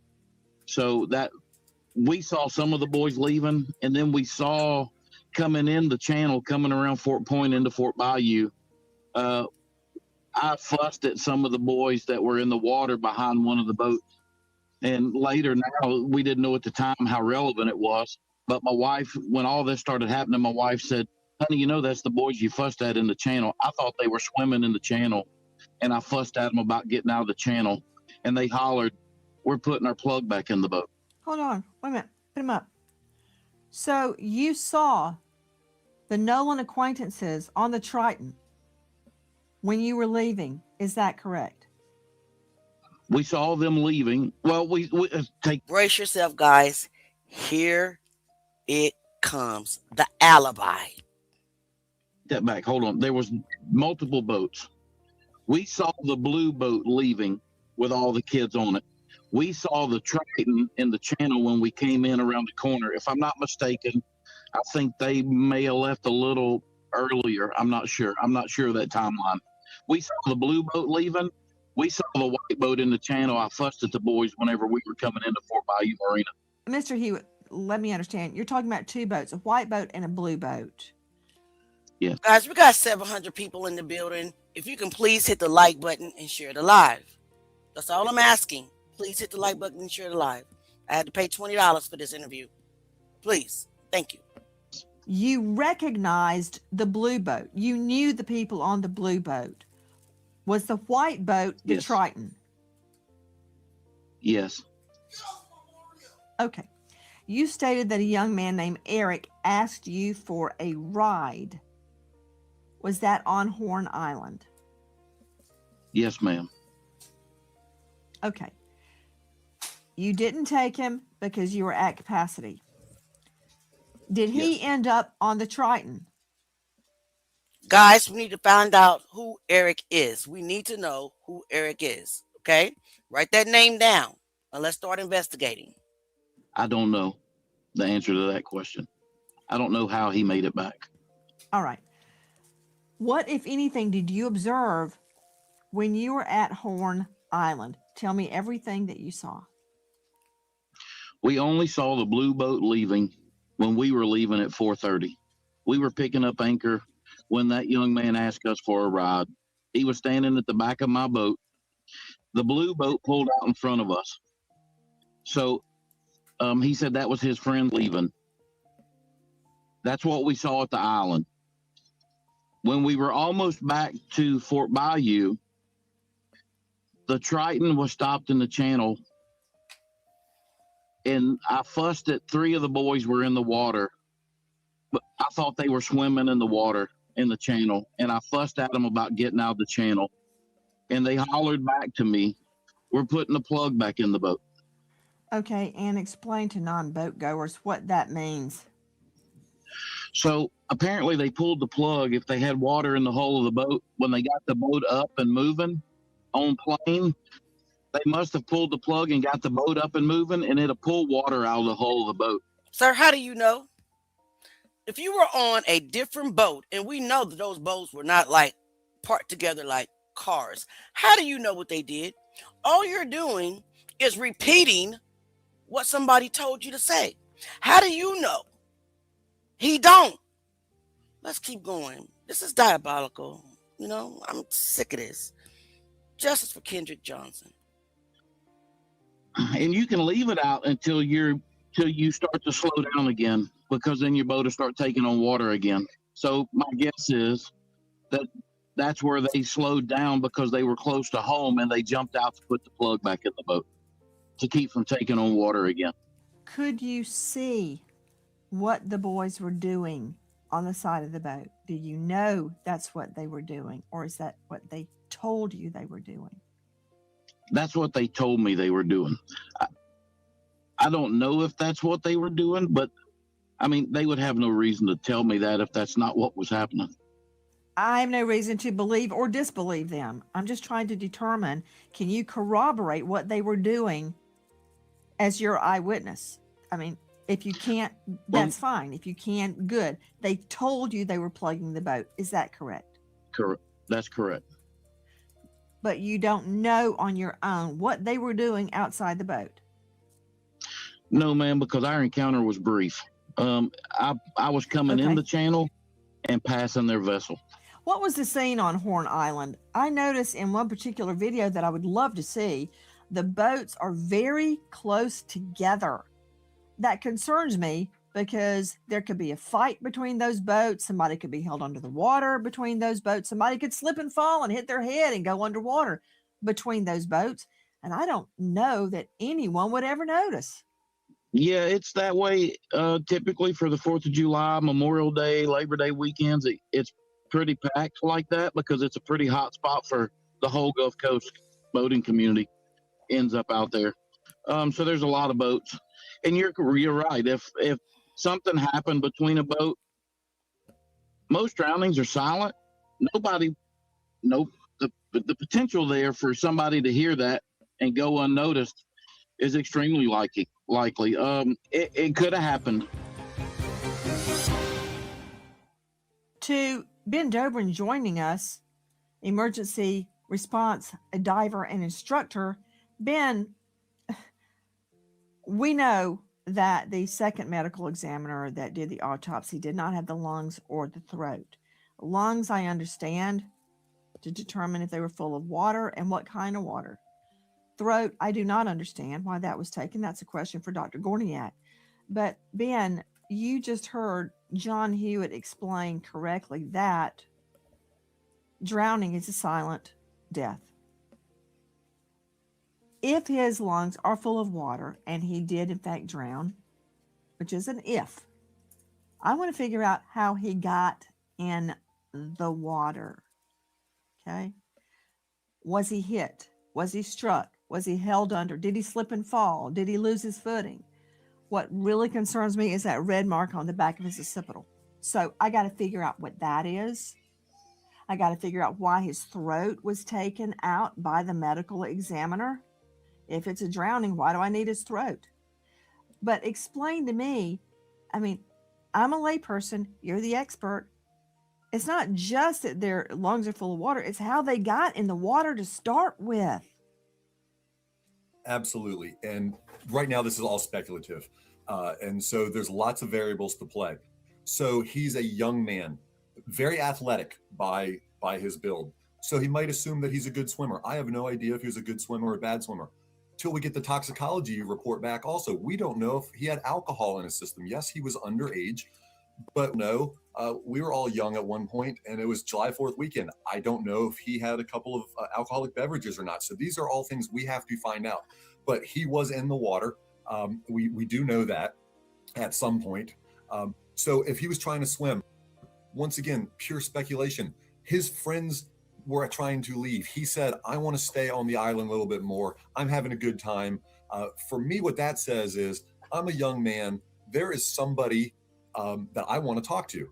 So that we saw some of the boys leaving, and then we saw coming in the channel, coming around Fort Point into Fort Bayou. I fussed at some of the boys that were in the water behind one of the boats. And later, now, we didn't know at the time how relevant it was. But my wife, when all this started happening, my wife said, "Honey, you know that's the boys you fussed at in the channel." I thought they were swimming in the channel, and I fussed at them about getting out of the channel. And they hollered, "We're putting our plug back in the boat." Hold on. Wait a minute. Put him up. So you saw the Nolan acquaintances on the Triton when you were leaving. Is that correct? We saw them leaving. Well, we take. Brace yourself, guys. Here it comes. The alibi. Step back. Hold on. There was multiple boats. We saw the blue boat leaving with all the kids on it. We saw the Triton in the channel when we came in around the corner. If I'm not mistaken, I think they may have left a little earlier. I'm not sure. I'm not sure of that timeline. We saw the blue boat leaving. We saw the white boat in the channel. I fussed at the boys whenever we were coming into Fort Bayou Marina. Mr. Hewitt, let me understand. You're talking about two boats, a white boat and a blue boat. Yeah. Guys, we got 700 people in the building. If you can please hit the like button and share the live. That's all I'm asking. Please hit the like button and share the live. I had to pay $20 for this interview. Please. Thank you. You recognized the blue boat. You knew the people on the blue boat. Was the white boat the Yes. Triton? Yes. Okay. You stated that a young man named Eric asked you for a ride. Was that on Horn Island? Yes, ma'am. Okay. You didn't take him because you were at capacity. Did he end up on the Triton? Guys, we need to find out who Eric is. We need to know who Eric is. Okay? Write that name down and let's start investigating. I don't know the answer to that question. I don't know how he made it back. All right. What, if anything, did you observe when you were at Horn Island? Tell me everything that you saw. We only saw the blue boat leaving when we were leaving at 4:30. We were picking up anchor when that young man asked us for a ride. He was standing at the back of my boat. The blue boat pulled out in front of us. So he said that was his friend leaving. That's what we saw at the island. When we were almost back to Fort Bayou, the Triton was stopped in the channel, and I fussed at three of the boys were in the water, but I thought they were swimming in the water in the channel, and I fussed at them about getting out of the channel, and they hollered back to me, "We're putting the plug back in the boat." Okay, and explain to non-boat goers what that means. So apparently they pulled the plug if they had water in the hull of the boat. When they got the boat up and moving on plane, they must have pulled the plug and got the boat up and moving, and it'll pull water out of the hull of the boat. Sir, how do you know? If you were on a different boat, and we know that those boats were not like parked together like cars, how do you know what they did? All you're doing is repeating what somebody told you to say. How do you know? He don't. Let's keep going. This is diabolical. You know, I'm sick of this. Justice for Kendrick Johnson. And you can leave it out until you start to slow down again, because then your boat will start taking on water again. So my guess is that that's where they slowed down, because they were close to home and they jumped out to put the plug back in the boat to keep from taking on water again. Could you see what the boys were doing on the side of the boat? Do you know that's what they were doing, or is that what they told you they were doing? That's what they told me they were doing. I don't know if that's what they were doing, but I mean, they would have no reason to tell me that if that's not what was happening. I have no reason to believe or disbelieve them. I'm just trying to determine, can you corroborate what they were doing as your eyewitness? I mean, if you can't, that's fine. If you can, good. They told you they were plugging the boat. Is that correct? Correct. That's correct. But you don't know on your own what they were doing outside the boat. No, ma'am, because our encounter was brief. I was coming in the channel and passing their vessel. What was the scene on Horn Island? I noticed in one particular video that I would love to see, the boats are very close together. That concerns me because there could be a fight between those boats. Somebody could be held under the water between those boats. Somebody could slip and fall and hit their head and go underwater between those boats. And I don't know that anyone would ever notice. Yeah, it's that way typically for the 4th of July, Memorial Day, Labor Day weekends. It's pretty packed like that because it's a pretty hot spot for the whole Gulf Coast boating community ends up out there. So there's a lot of boats. And you're right. If something happened between a boat, most drownings are silent. The potential there for somebody to hear that and go unnoticed is extremely likely. It could have happened. To Ben Dobrin joining us, emergency response, a diver and instructor. Ben, we know that the second medical examiner that did the autopsy did not have the lungs or the throat. Lungs, I understand, to determine if they were full of water and what kind of water. Throat, I do not understand why that was taken. That's a question for Dr. Gorniak. But Ben, you just heard John Hewitt explain correctly that drowning is a silent death. If his lungs are full of water and he did in fact drown, which is an if, I want to figure out how he got in the water. Okay. Was he hit? Was he struck? Was he held under? Did he slip and fall? Did he lose his footing? What really concerns me is that red mark on the back of his occipital. So I got to figure out what that is. I got to figure out why his throat was taken out by the medical examiner. If it's a drowning, why do I need his throat? But explain to me, I mean, I'm a layperson, you're the expert. It's not just that their lungs are full of water, it's how they got in the water to start with. Absolutely. And right now, this is all speculative. And so there's lots of variables to play. So he's a young man, very athletic by his build. So he might assume that he's a good swimmer. I have no idea if he was a good swimmer or a bad swimmer. Till we get the toxicology report back also. We don't know if he had alcohol in his system. Yes, he was underage, but no, we were all young at one point, and it was July 4th weekend. I don't know if he had a couple of alcoholic beverages or not. So these are all things we have to find out. But he was in the water. We do know that at some point. So if he was trying to swim, once again, pure speculation. His friends were trying to leave. He said, I want to stay on the island a little bit more. I'm having a good time. For me, what that says is I'm a young man. There is somebody that I want to talk to.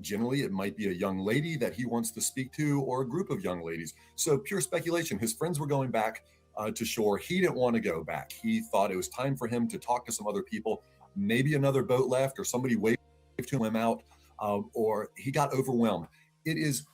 Generally, it might be a young lady that he wants to speak to, or a group of young ladies. So pure speculation. His friends were going back to shore. He didn't want to go back. He thought it was time for him to talk to some other people. Maybe another boat left, or somebody waved to him out, or he got overwhelmed. It is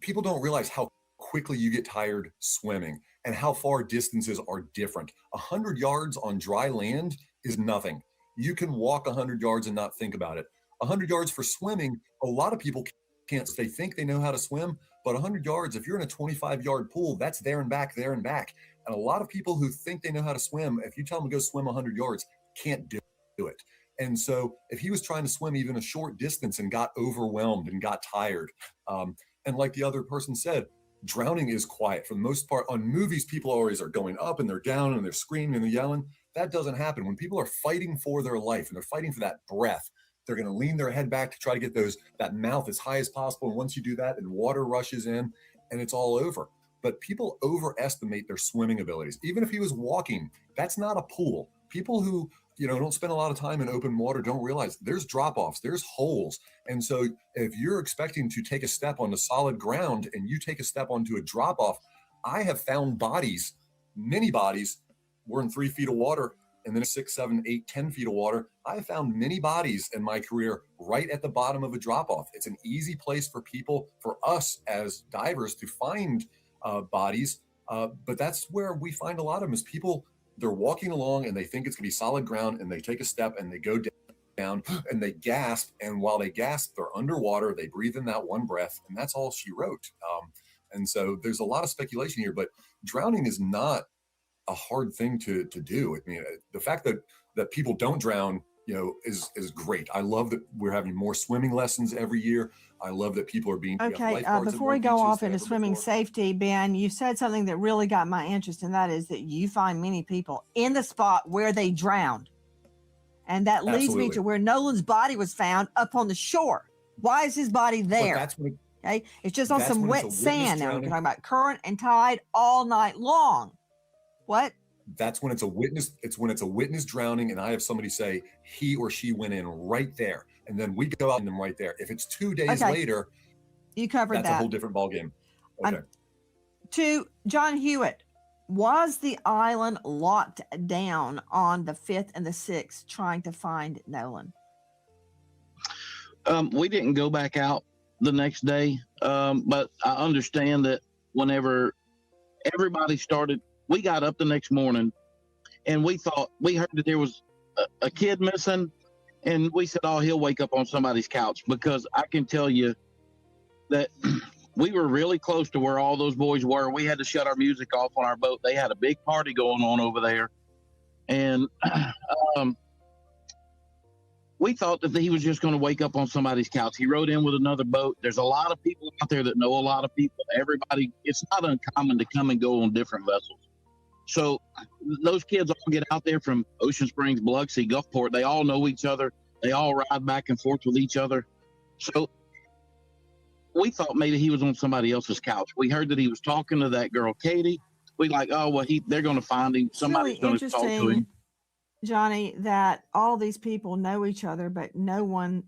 people don't realize how quickly you get tired swimming and how far distances are different. 100 yards on dry land is nothing. You can walk 100 yards and not think about it. 100 yards for swimming, a lot of people can't. They think they know how to swim, but 100 yards, if you're in a 25-yard pool, that's there and back, there and back. And a lot of people who think they know how to swim, if you tell them to go swim 100 yards, can't do it. And so if he was trying to swim even a short distance and got overwhelmed and got tired, and like the other person said, drowning is quiet. For the most part, on movies, people always are going up and they're down and they're screaming and they're yelling. That doesn't happen. When people are fighting for their life and they're fighting for that breath, they're going to lean their head back to try to get that mouth as high as possible. And once you do that, and water rushes in and it's all over. But people overestimate their swimming abilities. Even if he was walking, that's not a pool. People who don't spend a lot of time in open water don't realize there's drop-offs, there's holes. And so if you're expecting to take a step on the solid ground and you take a step onto a drop-off, I have found bodies, many bodies, were in 3 feet of water, and then 6, 7, 8, 10 feet of water. I have found many bodies in my career right at the bottom of a drop-off. It's an easy place for us as divers to find bodies. But that's where we find a lot of them is people, they're walking along and they think it's going to be solid ground, and they take a step and they go down and they gasp. And while they gasp, they're underwater. They breathe in that one breath, and that's all she wrote. And so there's a lot of speculation here, but drowning is not a hard thing to do. I mean, the fact that people don't drown, is great. I love that we're having more swimming lessons every year. I love that people are being okay. Before we go off into swimming safety, Ben, you said something that really got my interest, and that is that you find many people in the spot where they drowned, and that leads me to where Nolan's body was found up on the shore. Why is his body there? Okay, it's just on some wet sand. Now we're talking about current and tide all night long. What? That's when it's a witness. It's when it's a witness drowning, and I have somebody say he or she went in right there, and then we go out and them right there. If it's 2 days later, you covered that's a whole different ballgame. Okay. To John Hewitt, was the island locked down on the 5th and the 6th trying to find Nolan? We didn't go back out the next day, but I understand that whenever everybody started. We got up the next morning and we heard that there was a kid missing, and we said, oh, he'll wake up on somebody's couch, because I can tell you that we were really close to where all those boys were. We had to shut our music off on our boat. They had a big party going on over there. And we thought that he was just going to wake up on somebody's couch. He rode in with another boat. There's a lot of people out there that know a lot of people. Everybody, it's not uncommon to come and go on different vessels. So those kids all get out there from Ocean Springs, Biloxi, Gulfport. They all know each other. They all ride back and forth with each other. So we thought maybe he was on somebody else's couch. We heard that he was talking to that girl, Katie. We like, oh, well, they're going to find him. Somebody's going to talk to him. Johnny, that all these people know each other, but no one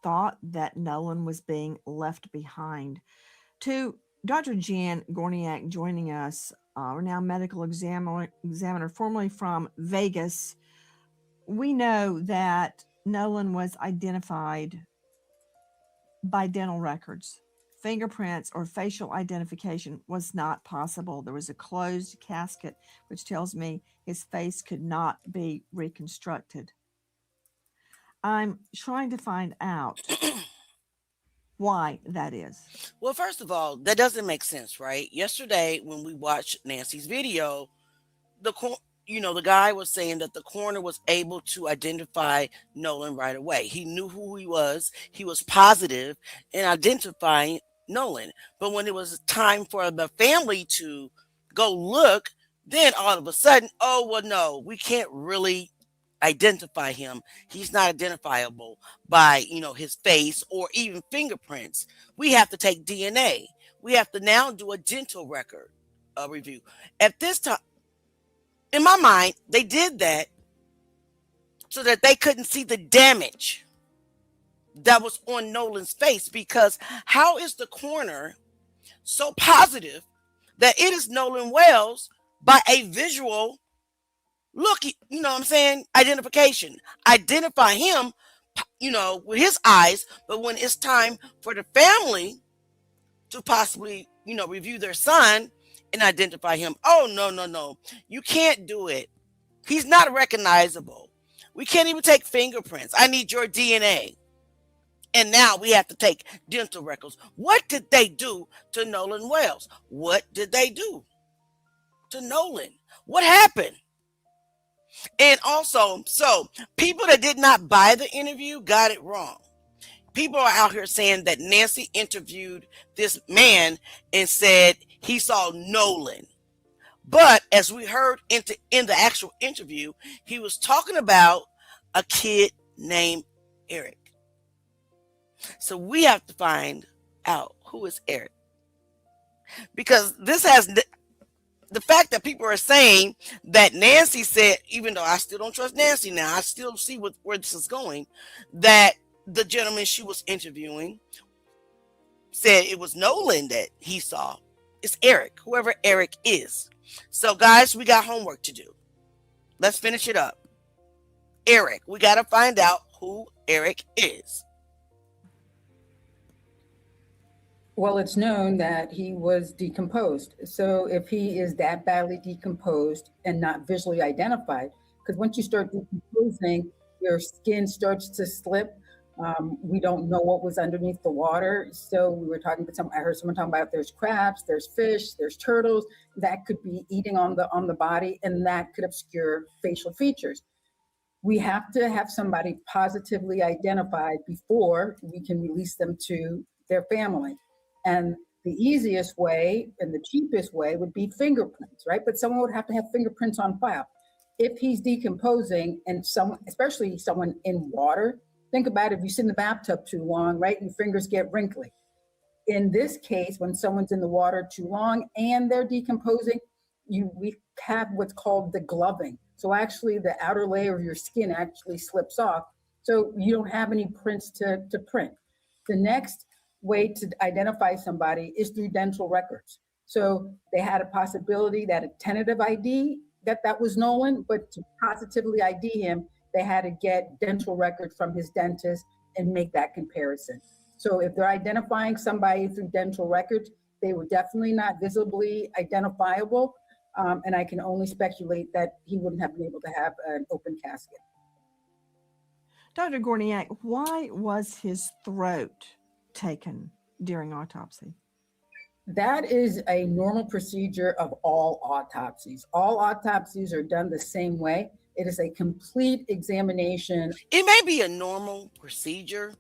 thought that Nolan was being left behind. To Dr. Jan Gorniak joining us, renowned medical examiner, formerly from Vegas. We know that Nolan was identified by dental records. Fingerprints or facial identification was not possible. There was a closed casket, which tells me his face could not be reconstructed. I'm trying to find out why that is. Well, first of all, that doesn't make sense, right? Yesterday, when we watched Nancy's video, the guy was saying that the coroner was able to identify Nolan right away. He knew who he was. He was positive in identifying Nolan. But when it was time for the family to go look, then all of a sudden, oh, well, no, we can't really identify him. He's not identifiable by, his face or even fingerprints. We have to take DNA. We have to now do a dental record review. At this time, in my mind, they did that so that they couldn't see the damage that was on Nolan's face. Because how is the coroner so positive that it is Nolan Wells by a visual look, you know what I'm saying? Identification. Identify him, with his eyes, but when it's time for the family to possibly, review their son and identify him, oh, no. You can't do it. He's not recognizable. We can't even take fingerprints. I need your DNA. And now we have to take dental records. What did they do to Nolan Wells? What did they do to Nolan? What happened? And also, so people that did not buy the interview got it wrong. People are out here saying that Nancy interviewed this man and said he saw Nolan. But as we heard in the actual interview, he was talking about a kid named Eric. So we have to find out who is Eric. Because this has the fact that people are saying that Nancy said, even though I still don't trust Nancy now, I still see where this is going, that the gentleman she was interviewing said it was Nolan that he saw. It's Eric, whoever Eric is. So guys, we got homework to do. Let's finish it up. Eric, we got to find out who Eric is. Well, it's known that he was decomposed. So if he is that badly decomposed and not visually identified, because once you start decomposing, your skin starts to slip. We don't know what was underneath the water. So we were talking to I heard someone talking about there's crabs, there's fish, there's turtles that could be eating on the body, and that could obscure facial features. We have to have somebody positively identified before we can release them to their family. And the easiest way and the cheapest way would be fingerprints, right? But someone would have to have fingerprints on file. If he's decomposing and especially someone in water, think about if you sit in the bathtub too long, right? Your fingers get wrinkly. In this case, when someone's in the water too long and they're decomposing, we have what's called the gloving. So actually the outer layer of your skin actually slips off. So you don't have any prints to print. The next way to identify somebody is through dental records. So they had a possibility that a tentative ID that was Nolan, but to positively ID him, they had to get dental records from his dentist and make that comparison. So if they're identifying somebody through dental records, they were definitely not visibly identifiable. And I can only speculate that he wouldn't have been able to have an open casket. Dr. Gorniak, why was his throat taken during autopsy? That is a normal procedure of all autopsies. All autopsies are done the same way. It is a complete examination. It may be a normal procedure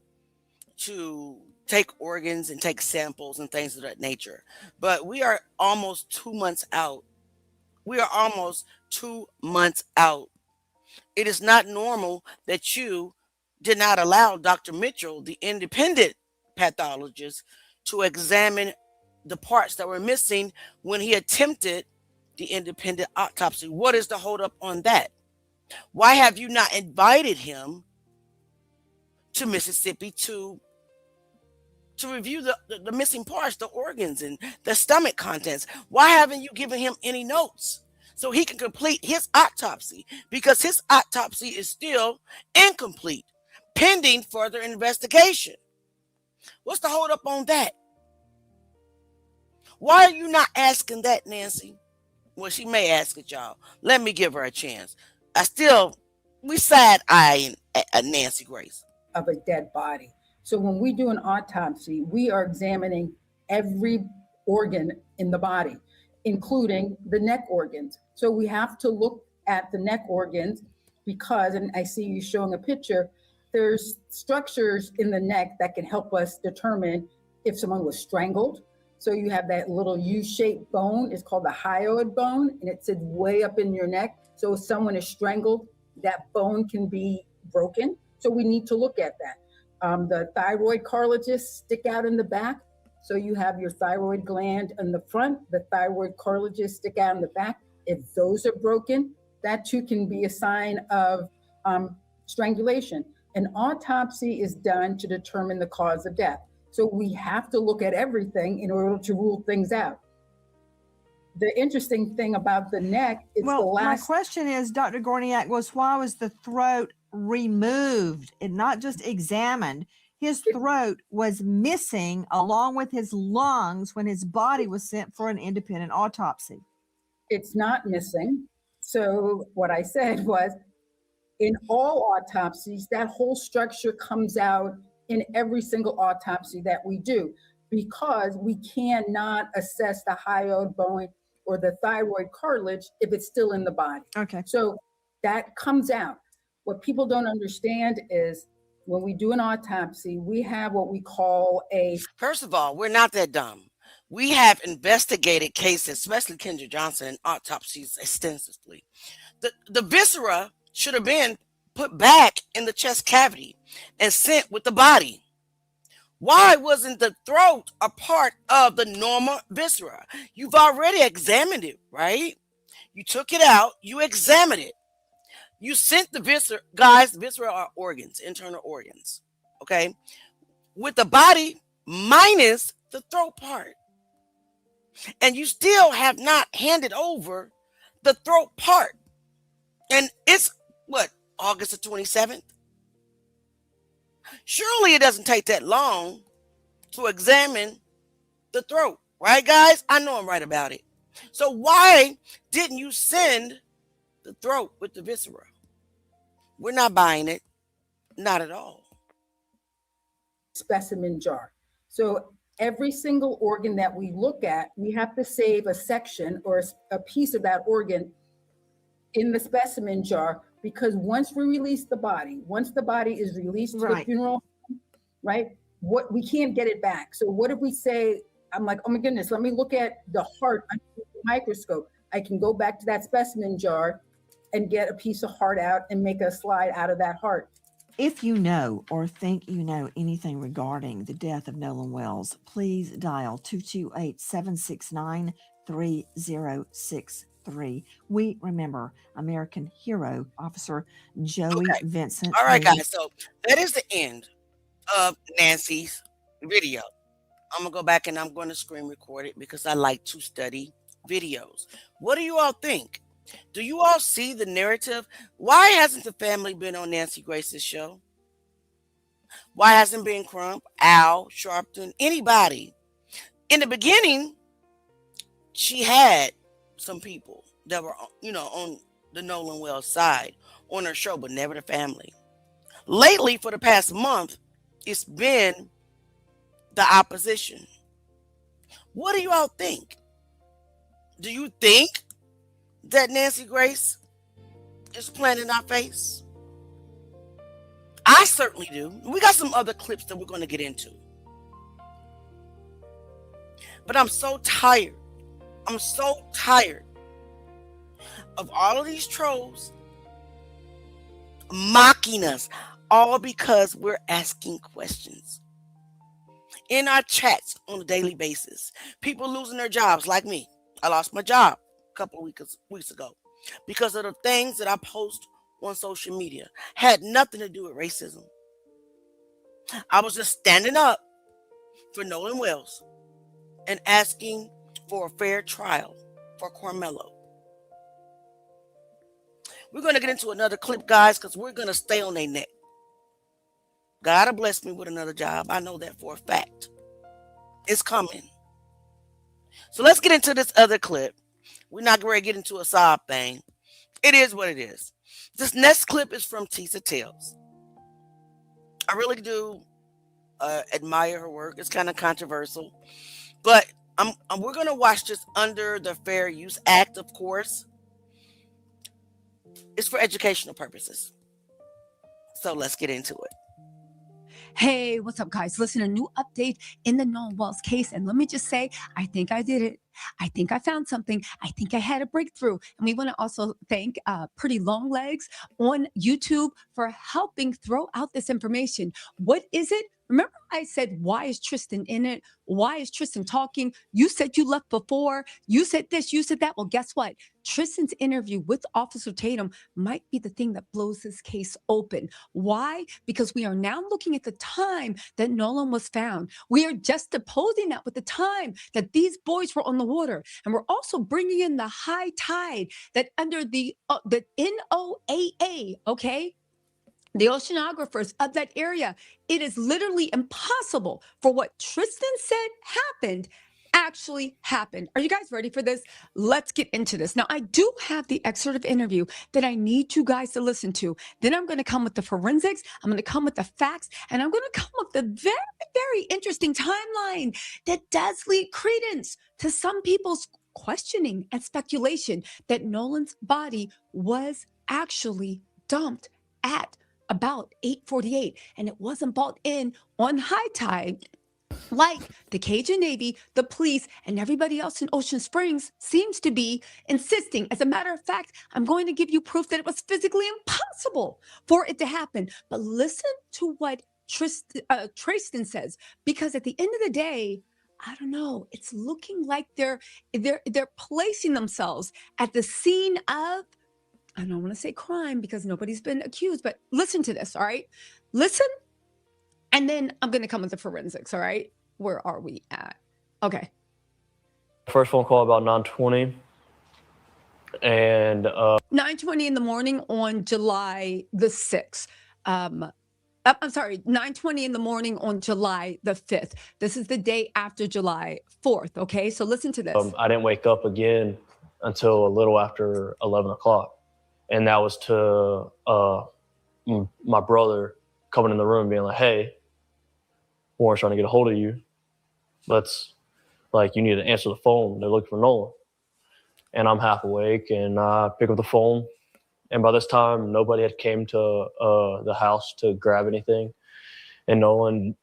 to take organs and take samples and things of that nature, but we are almost 2 months out. It is not normal that you did not allow Dr. Mitchell, the independent pathologist, to examine the parts that were missing when he attempted the independent autopsy. What is the holdup on that? Why have you not invited him to Mississippi to review the missing parts, the organs and the stomach contents? Why haven't you given him any notes so he can complete his autopsy? Because his autopsy is still incomplete, pending further investigation. What's the holdup on that? Why are you not asking that, Nancy? Well, she may ask it, y'all. Let me give her a chance. We side-eyeing Nancy Grace. Of a dead body. So when we do an autopsy, we are examining every organ in the body, including the neck organs. So we have to look at the neck organs because, and I see you showing a picture, there's structures in the neck that can help us determine if someone was strangled. So you have that little U-shaped bone. It's called the hyoid bone, and it sits way up in your neck. So if someone is strangled, that bone can be broken. So we need to look at that. The thyroid cartilages stick out in the back. So you have your thyroid gland in the front, the thyroid cartilages stick out in the back. If those are broken, that too can be a sign of strangulation. An autopsy is done to determine the cause of death. So we have to look at everything in order to rule things out. The interesting thing about the neck is the Well, my last. question is, Dr. Gorniak, was why was the throat removed and not just examined? His throat was missing along with his lungs when his body was sent for an independent autopsy. It's not missing. So what I said was, in all autopsies, that whole structure comes out in every single autopsy that we do, because we cannot assess the hyoid bone or the thyroid cartilage if it's still in the body. Okay. So that comes out. What people don't understand is when we do an autopsy, we have what we call a. First of all, we're not that dumb. We have investigated cases, especially Kendra Johnson, and autopsies extensively. The viscera should have been put back in the chest cavity and sent with the body. Why wasn't the throat a part of the normal viscera? You've already examined it, right? You took it out, you examined it. You sent the viscera, guys, viscera are organs, internal organs, okay? With the body minus the throat part. And you still have not handed over the throat part. And it's, what, August the 27th? Surely it doesn't take that long to examine the throat, right, guys? I know I'm right about it. So why didn't you send the throat with the viscera? We're not buying it. Not at all. Specimen jar. So every single organ that we look at, we have to save a section or a piece of that organ in the specimen jar, because once we release the body, once the body is released to the funeral, right, what we can't get it back. So what if we say, I'm like, oh my goodness, let me look at the heart under the microscope. I can go back to that specimen jar and get a piece of heart out and make a slide out of that heart. If you know or think you know anything regarding the death of Nolan Wells, please dial 228-769-3063. We remember American hero Officer Joey Vincent. All right, guys. So that is the end of Nancy's video. I'm going to go back and I'm going to screen record it because I like to study videos. What do you all think? Do you all see the narrative? Why hasn't the family been on Nancy Grace's show? Why hasn't been Crump, Al, Sharpton, anybody? In the beginning, she had some people that were, on the Nolan Wells side on her show, but never the family. Lately, for the past month, it's been the opposition. What do you all think? Do you think that Nancy Grace is playing in our face? I certainly do. We got some other clips that we're going to get into. But I'm so tired. I'm so tired of all of these trolls mocking us, all because we're asking questions. In our chats on a daily basis, people losing their jobs like me. I lost my job a couple of weeks ago because of the things that I post on social media. Had nothing to do with racism. I was just standing up for Nolan Wells and asking for a fair trial for Carmelo. We're going to get into another clip, guys, because we're going to stay on their neck. God will bless me with another job. I know that for a fact. It's coming. So let's get into this other clip. We're not going to get into a sob thing. It is what it is. This next clip is from Tisa Tales. I really do admire her work. It's kind of controversial. But we're going to watch this under the Fair Use Act, of course. It's for educational purposes. So let's get into it. Hey, what's up, guys? Listen, a new update in the Nolan Wells case. And let me just say, I think I did it. I think I found something. I think I had a breakthrough. And we want to also thank Pretty Long Legs on YouTube for helping throw out this information. What is it? Remember I said, why is Tristan in it? Why is Tristan talking? You said you left before. You said this, you said that. Well, guess what? Tristan's interview with Officer Tatum might be the thing that blows this case open. Why? Because we are now looking at the time that Nolan was found. We are just opposing that with the time that these boys were on the water. And we're also bringing in the high tide that under the NOAA, okay? The oceanographers of that area, it is literally impossible for what Tristan said happened actually happened. Are you guys ready for this? Let's get into this. Now, I do have the excerpt of interview that I need you guys to listen to. Then I'm going to come with the forensics. I'm going to come with the facts, and I'm going to come with the very, very interesting timeline that does lead credence to some people's questioning and speculation that Nolan's body was actually dumped at about 8:48, and it wasn't brought in on high tide like the Cajun Navy, the police, and everybody else in Ocean Springs seems to be insisting. As a matter of fact, I'm going to give you proof that it was physically impossible for it to happen. But listen to what Tristan says, because at the end of the day, I don't know, it's looking like they're placing themselves at the scene of, I don't want to say crime because nobody's been accused, but listen to this, all right? Listen, and then I'm going to come with the forensics, all right? Where are we at? Okay. First phone call about 9:20, and 9:20 in the morning on July the 6th. I'm sorry, 9:20 in the morning on July the 5th. This is the day after July 4th, okay? So listen to this. I didn't wake up again until a little after 11 o'clock. And that was to my brother coming in the room being like, hey, Warren's trying to get a hold of you. You need to answer the phone. They're looking for Nolan. And I'm half awake, and I pick up the phone. And by this time, nobody had came to the house to grab anything. And Warren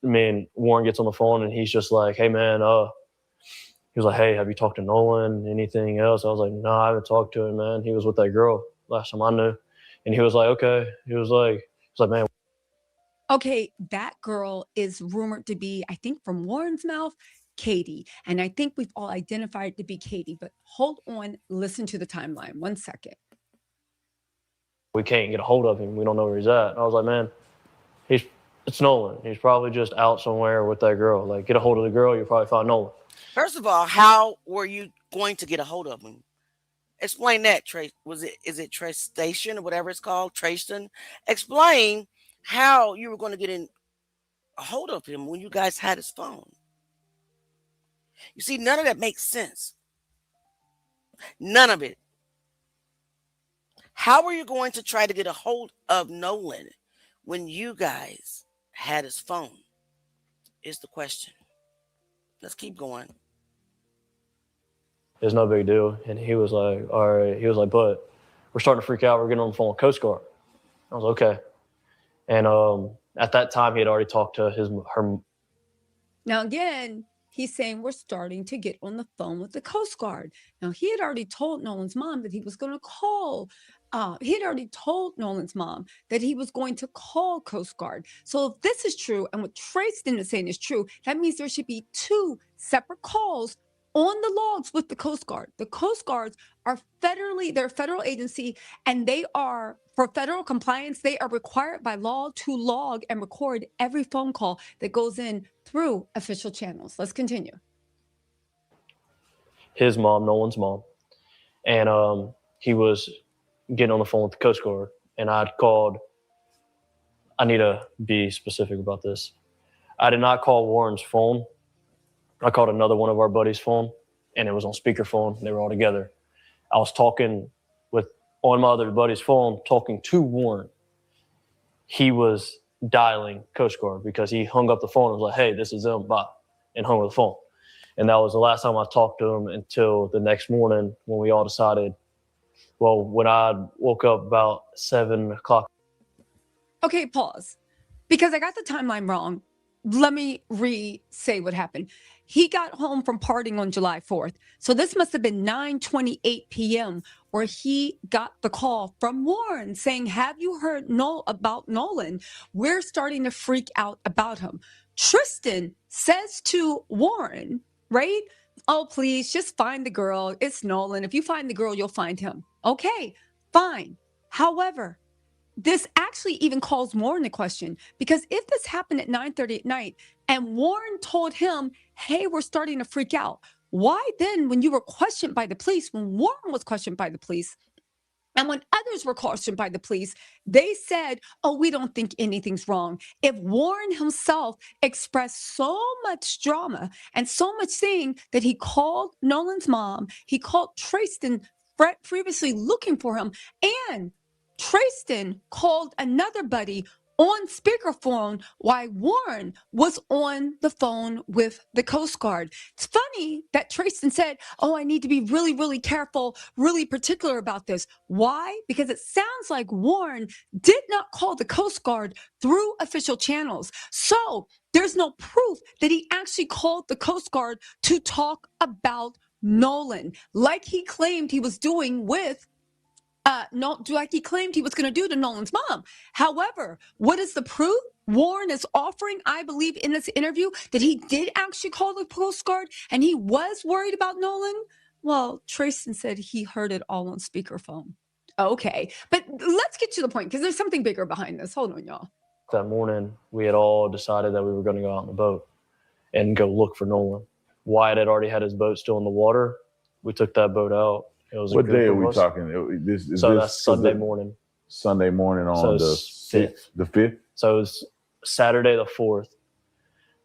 gets on the phone, and he's just like, hey, man, he was like, hey, have you talked to Nolan? Anything else? I was like, no, I haven't talked to him, man. He was with that girl last time I knew. And he was like, okay. He was like, man. Okay, that girl is rumored to be, I think from Warren's mouth, Katie. And I think we've all identified it to be Katie. But hold on, listen to the timeline. 1 second. We can't get a hold of him. We don't know where he's at. And I was like, man, it's Nolan. He's probably just out somewhere with that girl. Like, get a hold of the girl, you'll probably find Nolan. First of all, how were you going to get a hold of him? Explain that, Trace. Is it Trace Station or whatever it's called? Tristan? Explain how you were going to get a hold of him when you guys had his phone. You see, none of that makes sense. None of it. How were you going to try to get a hold of Nolan when you guys had his phone? Is the question. Let's keep going. It's no big deal. And he was like, all right. He was like, but we're starting to freak out. We're getting on the phone with Coast Guard. I was like, okay. And at that time, he had already talked to her. Now, again, he's saying we're starting to get on the phone with the Coast Guard. Now, he had already told Nolan's mom that he was going to call. He had already told Nolan's mom that he was going to call Coast Guard. So if this is true, and what Tristan is saying is true, that means there should be 2 separate calls on the logs with the Coast Guard. The Coast Guards are they're a federal agency, and they are, for federal compliance, they are required by law to log and record every phone call that goes in through official channels. Let's continue. His mom, Nolan's mom. And he was getting on the phone with the Coast Guard. And I need to be specific about this. I did not call Warren's phone. I called another one of our buddies' phone, and it was on speakerphone. They were all together. I was talking on my other buddy's phone, talking to Warren. He was dialing Coast Guard because he hung up the phone and was like, hey, this is them, bye, and hung up the phone. And that was the last time I talked to him until the next morning when we all decided, well, when I woke up about 7 o'clock. Okay, pause. Because I got the timeline wrong. Let me re-say what happened. He got home from partying on July 4th. So this must have been 9:28 p.m. where he got the call from Warren saying, have you heard about Nolan? We're starting to freak out about him. Tristan says to Warren, right? Oh, please just find the girl. It's Nolan. If you find the girl, you'll find him. Okay, fine. However, this actually even calls Warren into question, because if this happened at 9:30 at night and Warren told him, hey, we're starting to freak out, why then, when you were questioned by the police, when Warren was questioned by the police, and when others were questioned by the police, they said, oh, we don't think anything's wrong. If Warren himself expressed so much drama and so much saying that he called Nolan's mom, he called Tristan previously looking for him, and Tristan called another buddy on speakerphone while Warren was on the phone with the Coast Guard. It's funny that Tristan said, oh, I need to be really, really careful, really particular about this. Why? Because it sounds like Warren did not call the Coast Guard through official channels. So there's no proof that he actually called the Coast Guard to talk about Nolan, like he claimed he was doing with like he claimed he was going to do to Nolan's mom. However, what is the proof? Warren is offering, I believe, in this interview that he did actually call the Coast Guard and he was worried about Nolan. Well, Tristan said he heard it all on speakerphone. Okay, but let's get to the point, because there's something bigger behind this. Hold on, y'all. That morning, we had all decided that we were going to go out on the boat and go look for Nolan. Wyatt had already had his boat still in the water. We took that boat out. It was what day are we talking? That's Sunday morning. Sunday morning on the 6th, the 5th? So it was Saturday the 4th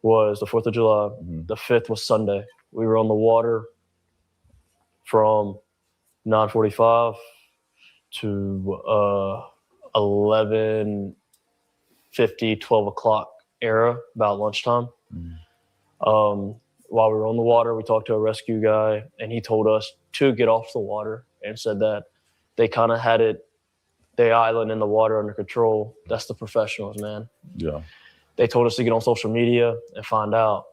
was the 4th of July. Mm-hmm. The 5th was Sunday. We were on the water from 9:45 to 11:50, 12 o'clock era, about lunchtime. Mm-hmm. While we were on the water, we talked to a rescue guy, and he told us to get off the water and said that they kind of had the island and the water under control. That's the professionals, man. Yeah. They told us to get on social media and find out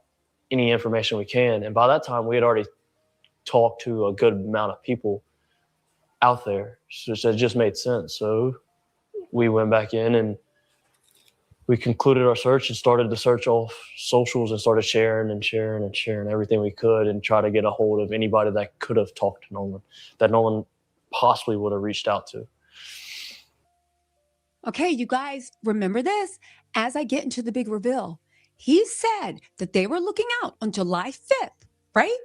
any information we can. And by that time, we had already talked to a good amount of people out there. So it just made sense. So we went back in and we concluded our search and started the search off socials and started sharing everything we could and try to get a hold of anybody that could have talked to Nolan, that Nolan possibly would have reached out to. Okay, you guys, remember this. As I get into the big reveal, he said that they were looking out on July 5th, right?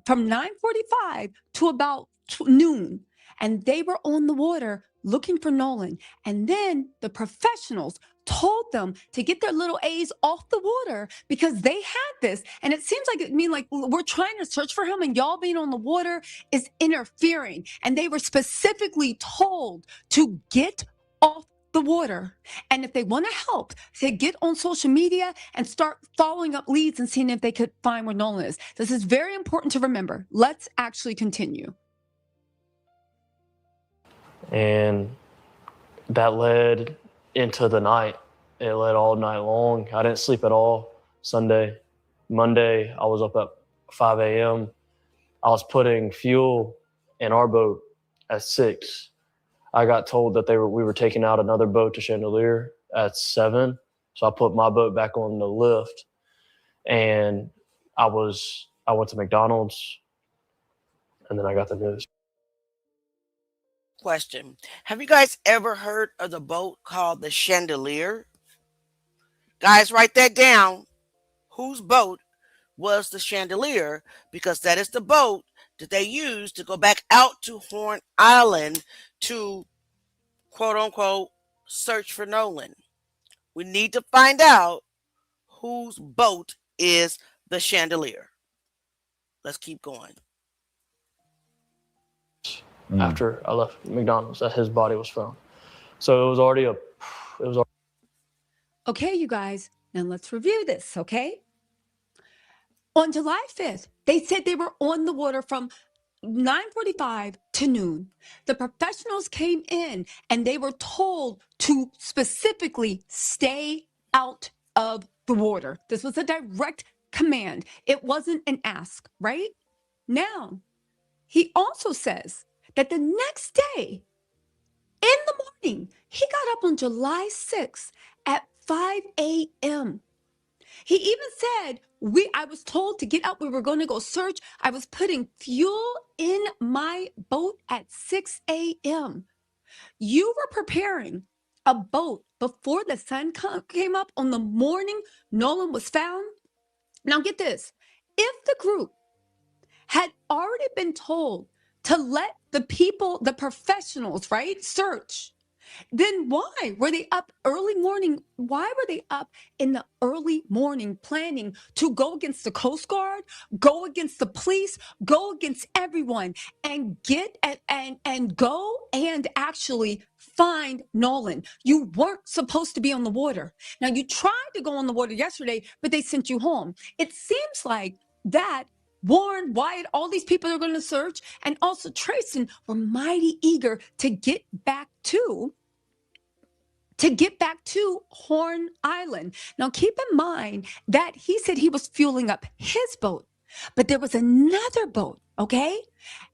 From 9:45 to about noon. And they were on the water looking for Nolan. And then the professionals told them to get their little A's off the water because they had this. And it seems like we're trying to search for him and y'all being on the water is interfering. And they were specifically told to get off the water. And if they want to help, to get on social media and start following up leads and seeing if they could find where Nolan is. This is very important to remember. Let's actually continue. And that led into the night. It led all night long. I didn't sleep at all Sunday. Monday, I was up at 5 a.m. I was putting fuel in our boat at 6. I got told that we were taking out another boat to Chandelier at 7. So I put my boat back on the lift. And I went to McDonald's. And then I got the news. Question. Have you guys ever heard of the boat called the Chandelier? Guys, write that down. Whose boat was the Chandelier? Because that is the boat that they used to go back out to Horn Island to, quote unquote, search for Nolan. We need to find out whose boat is the Chandelier. Let's keep going. After I left McDonald's, that his body was found. So it was already. Okay, you guys, now let's review this, okay? On July 5th, they said they were on the water from 9:45 to noon. The professionals came in and they were told to specifically stay out of the water. This was a direct command. It wasn't an ask, right? Now, he also says that the next day, in the morning, he got up on July 6th at 5 a.m. He even said, I was told to get up. We were going to go search. I was putting fuel in my boat at 6 a.m. You were preparing a boat before the sun came up on the morning Nolan was found. Now get this. If the group had already been told to let the people, the professionals, right, search, then why were they up early morning? Why were they up in the early morning planning to go against the Coast Guard, go against the police, go against everyone, and get and go and actually find Nolan? You weren't supposed to be on the water. Now, you tried to go on the water yesterday, but they sent you home. It seems like that Warren, Wyatt, all these people are going to search, and also Trayson were mighty eager to get back to Horn Island. Now, keep in mind that he said he was fueling up his boat, but there was another boat, okay?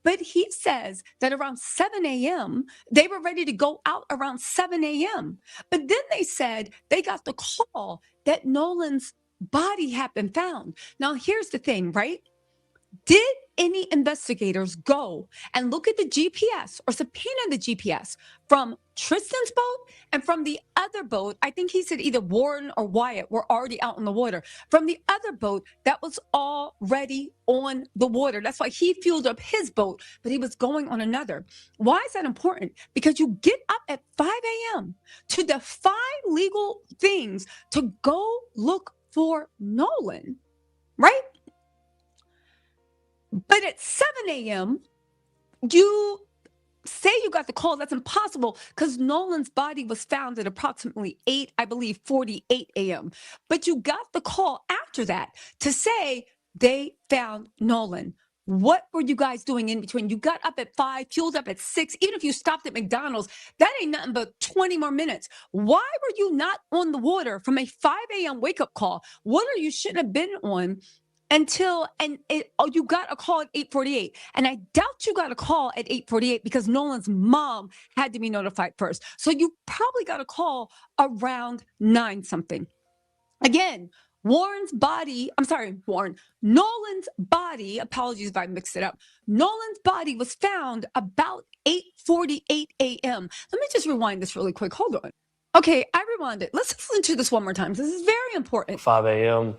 But he says that around 7 a.m., they were ready to go out around 7 a.m. But then they said they got the call that Nolan's body had been found. Now, here's the thing, right? Did any investigators go and look at the GPS or subpoena the GPS from Tristan's boat and from the other boat? I think he said either Warren or Wyatt were already out on the water. From the other boat that was already on the water. That's why he fueled up his boat, but he was going on another. Why is that important? Because you get up at 5 a.m. to defy legal things to go look for Nolan, right? But at 7 a.m., you say you got the call. That's impossible because Nolan's body was found at approximately 48 a.m. But you got the call after that to say they found Nolan. What were you guys doing in between? You got up at 5, fueled up at 6. Even if you stopped at McDonald's, that ain't nothing but 20 more minutes. Why were you not on the water from a 5 a.m. wake-up call? Water you shouldn't have been on you got a call at 8:48, and I doubt you got a call at 8:48 because Nolan's mom had to be notified first. So you probably got a call around 9 something. Again, Nolan's body, apologies if I mixed it up. Nolan's body was found about 8:48 a.m. Let me just rewind this really quick. Hold on. Okay, I rewound it. Let's listen to this one more time. This is very important. 5 a.m.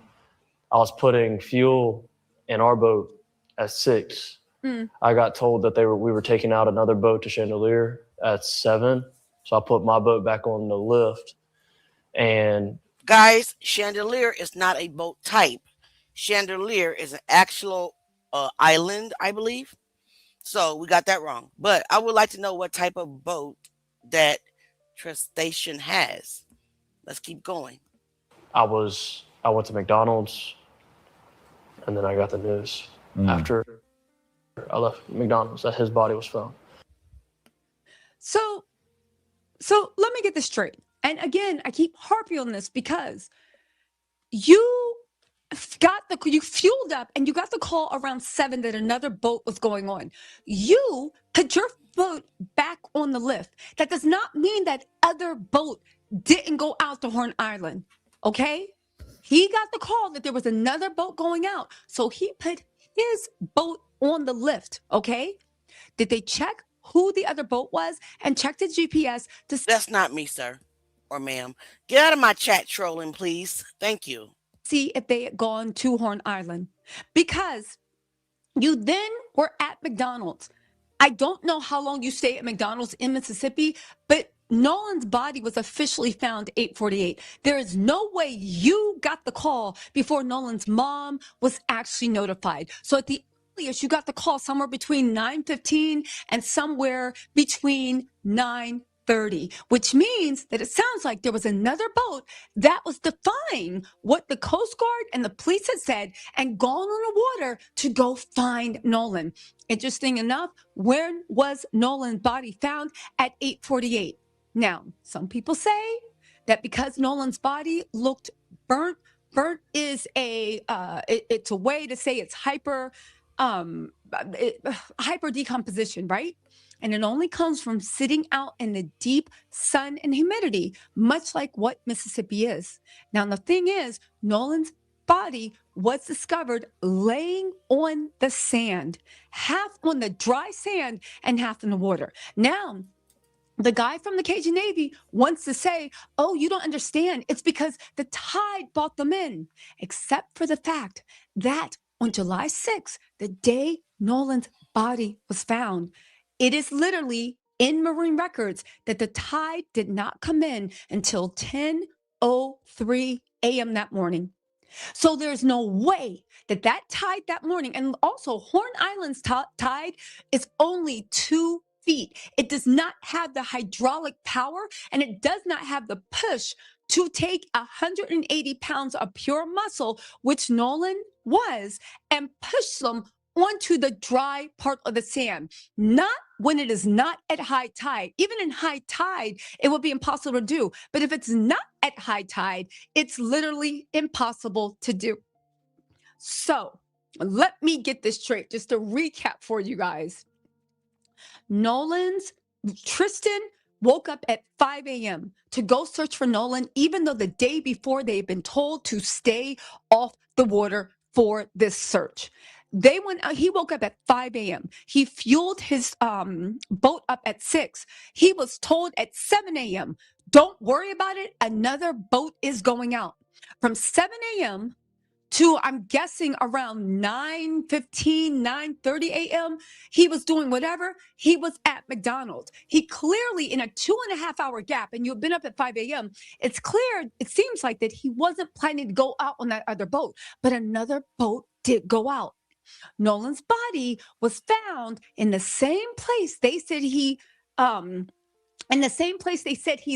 I was putting fuel in our boat at 6. I got told that we were taking out another boat to Chandelier at 7. So I put my boat back on the lift. And guys, Chandelier is not a boat type. Chandelier is an actual island, I believe. So we got that wrong. But I would like to know what type of boat that Tristation has. Let's keep going. I went to McDonald's, and then I got the news after I left McDonald's that his body was found. So let me get this straight. And again, I keep harping on this because you fueled up and you got the call around 7 that another boat was going on. You put your boat back on the lift. That does not mean that other boat didn't go out to Horn Island, okay? He got the call that there was another boat going out. So he put his boat on the lift, okay? Did they check who the other boat was and check the GPS? That's not me, sir or ma'am. Get out of my chat trolling, please. Thank you. See if they had gone to Horn Island. Because you then were at McDonald's. I don't know how long you stay at McDonald's in Mississippi, but Nolan's body was officially found 8:48. There is no way you got the call before Nolan's mom was actually notified. So at the earliest, you got the call somewhere between 9:15 and somewhere between 9:30, which means that it sounds like there was another boat that was defying what the Coast Guard and the police had said and gone on the water to go find Nolan. Interesting enough, when was Nolan's body found? At 8:48. Now, some people say that because Nolan's body looked burnt is it's a way to say it's hyper decomposition, right? And it only comes from sitting out in the deep sun and humidity, much like what Mississippi is. Now, the thing is, Nolan's body was discovered laying on the sand, half on the dry sand and half in the water. Now, the guy from the Cajun Navy wants to say, oh, you don't understand. It's because the tide brought them in, except for the fact that on July 6th, the day Nolan's body was found, it is literally in marine records that the tide did not come in until 10:03 a.m. that morning. So there's no way that tide that morning, and also Horn Island's tide is only 2 feet. It does not have the hydraulic power, and it does not have the push to take 180 pounds of pure muscle, which Nolan was, and push them onto the dry part of the sand. Not when it is not at high tide. Even in high tide, it would be impossible to do. But if it's not at high tide, it's literally impossible to do. So let me get this straight, just to recap for you guys. Tristan woke up at 5 a.m. to go search for Nolan, even though the day before they had been told to stay off the water for this search. He woke up at 5 a.m. He fueled his boat up at 6. He was told at 7 a.m., don't worry about it, another boat is going out. From 7 a.m. to, I'm guessing, around 9:15, 9:30 a.m., he was doing whatever. He was at McDonald's. He clearly, in a 2.5-hour gap, and you've been up at 5 a.m., it seems like that he wasn't planning to go out on that other boat, but another boat did go out. Nolan's body was found in the same place they said he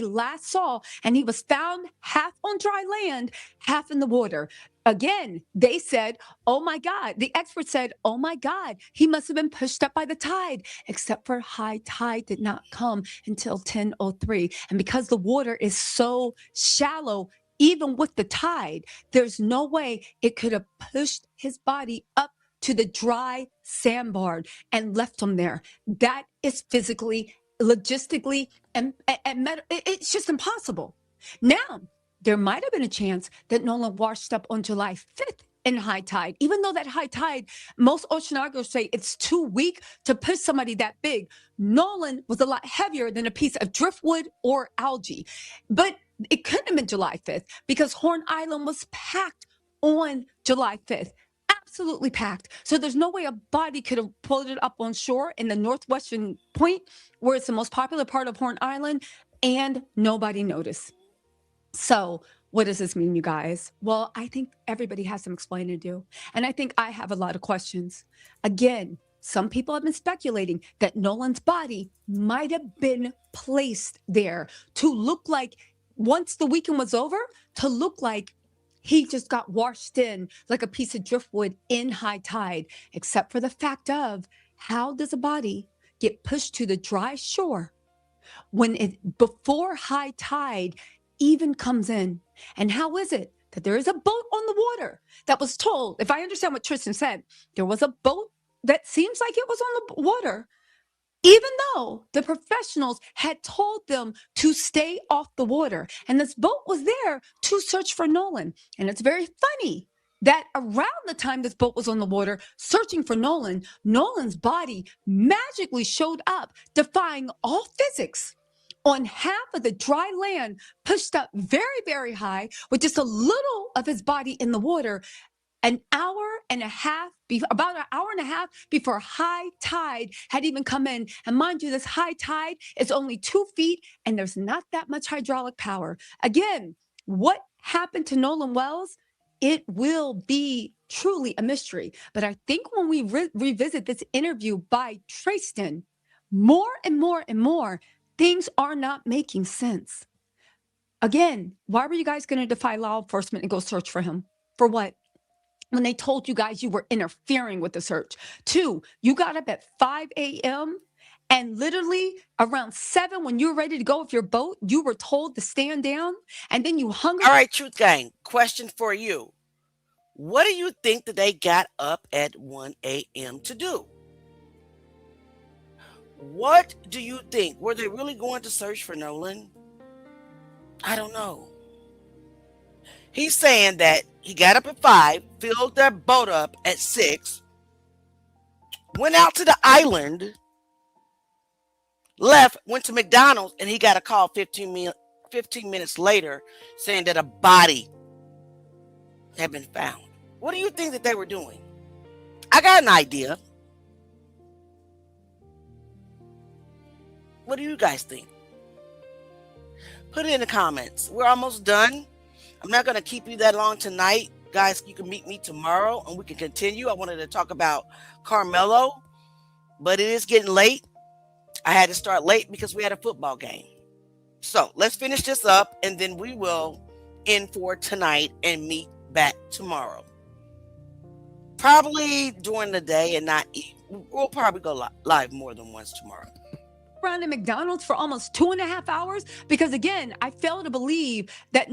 last saw, and he was found half on dry land, half in the water. Again, they said, oh my God, the expert said, oh my God, he must have been pushed up by the tide, except for high tide did not come until 10:03. And because the water is so shallow, even with the tide, there's no way it could have pushed his body up to the dry sandbar and left him there. That is physically, logistically, and it's just impossible. Now, there might have been a chance that Nolan washed up on July 5th in high tide, even though that high tide, most oceanographers say it's too weak to push somebody that big. Nolan was a lot heavier than a piece of driftwood or algae. But it couldn't have been July 5th because Horn Island was packed on July 5th. Absolutely packed. So there's no way a body could have pulled it up on shore in the northwestern point, where it's the most popular part of Horn Island, and nobody noticed. So what does this mean, you guys? Well, I think everybody has some explaining to do. And I think I have a lot of questions. Again, some people have been speculating that Nolan's body might have been placed there to look like, once the weekend was over, to look like he just got washed in like a piece of driftwood in high tide, except for the fact of, how does a body get pushed to the dry shore before high tide even comes in? And how is it that there is a boat on the water that was told, if I understand what Tristan said, there was a boat that seems like it was on the water, even though the professionals had told them to stay off the water. And this boat was there to search for Nolan. And it's very funny that around the time this boat was on the water searching for Nolan, Nolan's body magically showed up, defying all physics, on half of the dry land, pushed up very, very high with just a little of his body in the water, about an hour and a half before high tide had even come in. And mind you, this high tide is only 2 feet, and there's not that much hydraulic power. Again, what happened to Nolan Wells? It will be truly a mystery. But I think when we revisit this interview by Tristan, more and more and more, things are not making sense. Again, why were you guys going to defy law enforcement and go search for him? For what? When they told you guys you were interfering with the search. 2, you got up at 5 a.m. and literally around 7, when you were ready to go with your boat, you were told to stand down, and then you hung up. All right, Truth Gang, question for you. What do you think that they got up at 1 a.m. to do? What do you think? Were they really going to search for Nolan? I don't know. He's saying that he got up at 5, filled their boat up at 6, went out to the island, left, went to McDonald's, and he got a call 15 minutes later saying that a body had been found. What do you think that they were doing? I got an idea. What do you guys think? Put it in the comments. We're almost done. I'm not going to keep you that long tonight. Guys, you can meet me tomorrow and we can continue. I wanted to talk about Carmelo, but it is getting late. I had to start late because we had a football game. So let's finish this up and then we will end for tonight and meet back tomorrow. Probably during the day and not eat. We'll probably go live more than once tomorrow. Around at McDonald's for almost 2.5 hours because again, I fail to believe that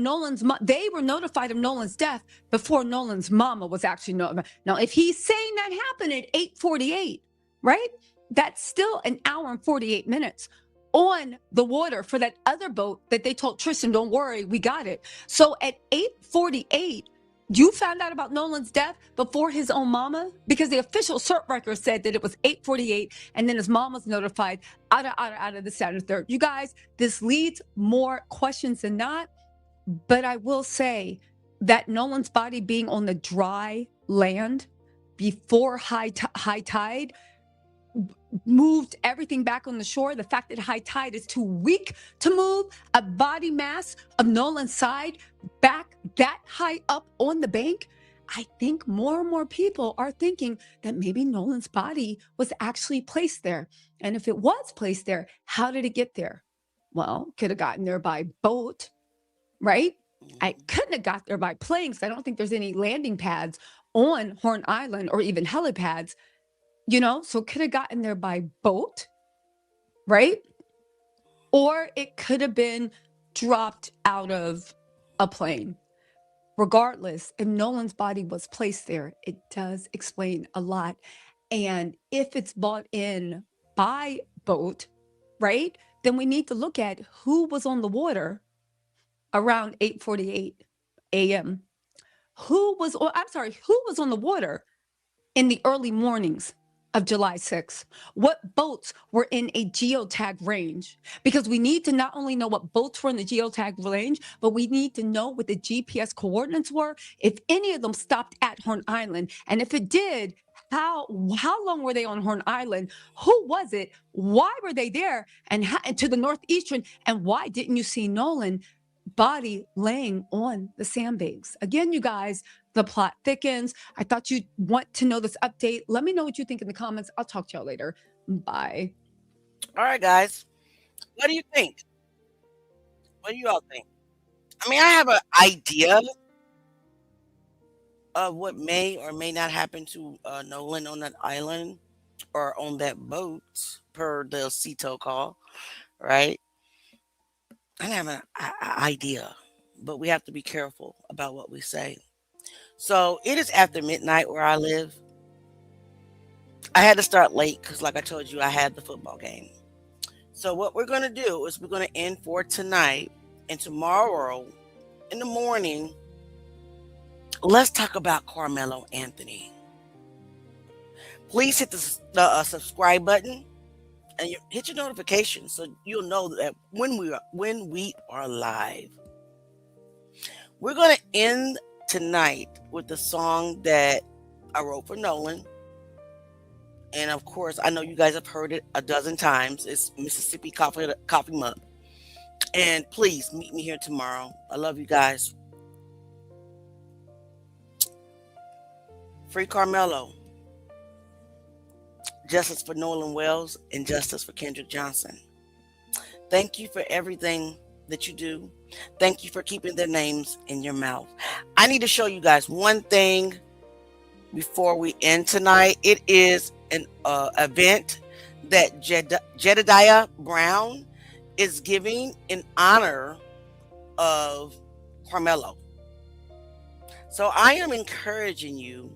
they were notified of Nolan's death before Nolan's mama was actually notified. Now, if he's saying that happened at 8:48, right? That's still an hour and 48 minutes on the water for that other boat that they told Tristan, don't worry, we got it. So at 8:48, you found out about Nolan's death before his own mama? Because the official cert record said that it was 8:48 and then his mom was notified out of the Saturn third. You guys, this leads more questions than not. But I will say that Nolan's body being on the dry land before high tide moved everything back on the shore. The fact that high tide is too weak to move a body mass of Nolan's side back that high up on the bank, I think more and more people are thinking that maybe Nolan's body was actually placed there. And if it was placed there, how did it get there? Well, could have gotten there by boat, right? I couldn't have got there by plane because I don't think there's any landing pads on Horn Island or even helipads. So could have gotten there by boat, right? Or it could have been dropped out of a plane. Regardless, if Nolan's body was placed there, it does explain a lot. And if it's brought in by boat, right, then we need to look at who was on the water around 8:48 a.m. Who was on the water in the early mornings of July 6th? What boats were in a geotag range? Because we need to not only know what boats were in the geotag range, but we need to know what the GPS coordinates were, if any of them stopped at Horn Island. And if it did, how long were they on Horn Island? Who was it? Why were they there? And to the northeastern? And why didn't you see Nolan body laying on the sandbags? Again, you guys, the plot thickens. I thought you'd want to know this update. Let me know what you think in the comments. I'll talk to y'all later. Bye. All right, guys. What do you think? What do you all think? I mean, I have an idea of what may or may not happen to Nolan on that island or on that boat per the CETO call, right? I have an idea, but we have to be careful about what we say. So it is after midnight where I live. I had to start late because, like I told you, I had the football game. So what we're going to do is we're going to end for tonight, and tomorrow in the morning, let's talk about Carmelo Anthony. Please hit the subscribe button and hit your notifications so you'll know that when we are live. We're going to end tonight with the song that I wrote for Nolan. And of course, I know you guys have heard it a dozen times. It's Mississippi Coffee Mug. And please meet me here tomorrow. I love you guys. Free Carmelo. Justice for Nolan Wells and justice for Kendrick Johnson. Thank you for everything that you do. Thank you for keeping their names in your mouth. I need to show you guys one thing before we end tonight. It is an event that Jedediah Brown is giving in honor of Carmelo. So I am encouraging you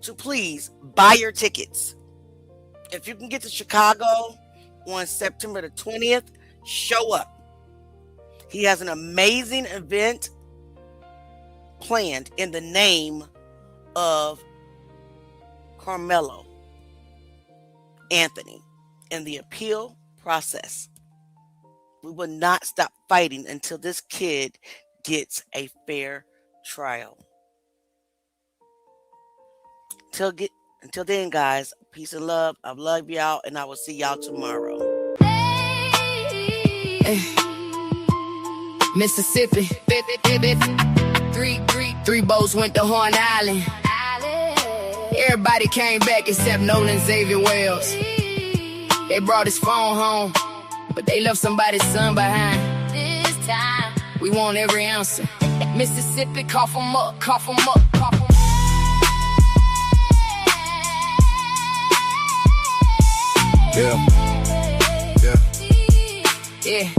to please buy your tickets. If you can get to Chicago on September the 20th, show up. He has an amazing event planned in the name of Carmelo Anthony and the appeal process. We will not stop fighting until this kid gets a fair trial. Until then, guys, peace and love. I love y'all, and I will see y'all tomorrow. Mississippi. Three boats went to Horn Island. Everybody came back except Nolan Wells. They brought his phone home, but they left somebody's son behind. This time, we want every answer. Mississippi, cough 'em up, cough 'em up, cough 'em up. Yeah. Yeah.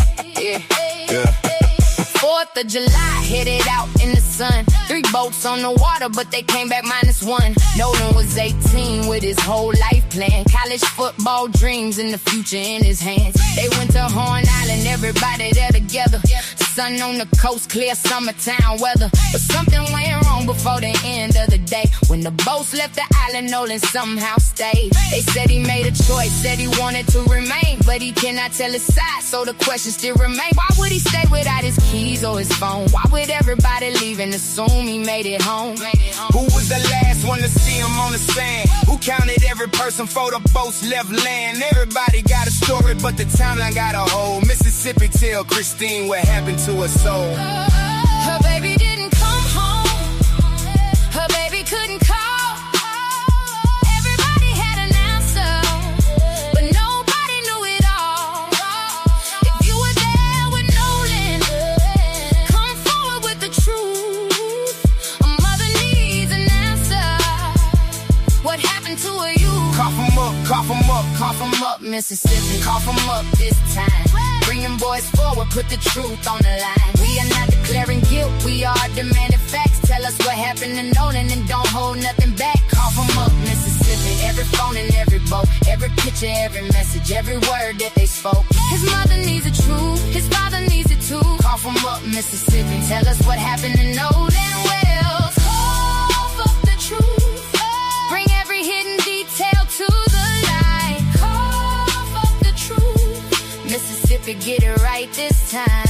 4th of July, headed out in the sun. 3 boats on the water, but they came back -1. Nolan was 18 with his whole life plan. College football dreams and the future in his hands. They went to Horn Island, everybody there together. Sun on the coast, clear summertime weather. But something went wrong before the end of the day. When the boats left the island, Nolan somehow stayed. They said he made a choice, said he wanted to remain, but he cannot tell his side, so the question still remains. Why would he stay without his keys or his phone? Why would everybody leave and assume he made it home? Who was the last one to see him on the sand? Who counted every person before the boats left land? Everybody got a story, but the timeline got a hole. Mississippi tell Christine what happened to her soul. Her baby didn't come home. Her baby couldn't call. Everybody had an answer, but nobody knew it all. If you were there with Nolan, come forward with the truth. A mother needs an answer. What happened to her youth? Cough 'em up, cough 'em up, Cough 'em up, Mississippi. Cough 'em up this time. Bring them boys forward, put the truth on the line. We are not declaring guilt, we are demanding facts. Tell us what happened to Nolan and don't hold nothing back. Cough 'em up, Mississippi. Every phone and every boat, every picture, every message, every word that they spoke. His mother needs the truth, his father needs it too. Cough 'em up, Mississippi. Tell us what happened to Nolan Wells. Cough up the truth. Bring every hidden detail to the light. Cough up the truth. Mississippi, get it right this time.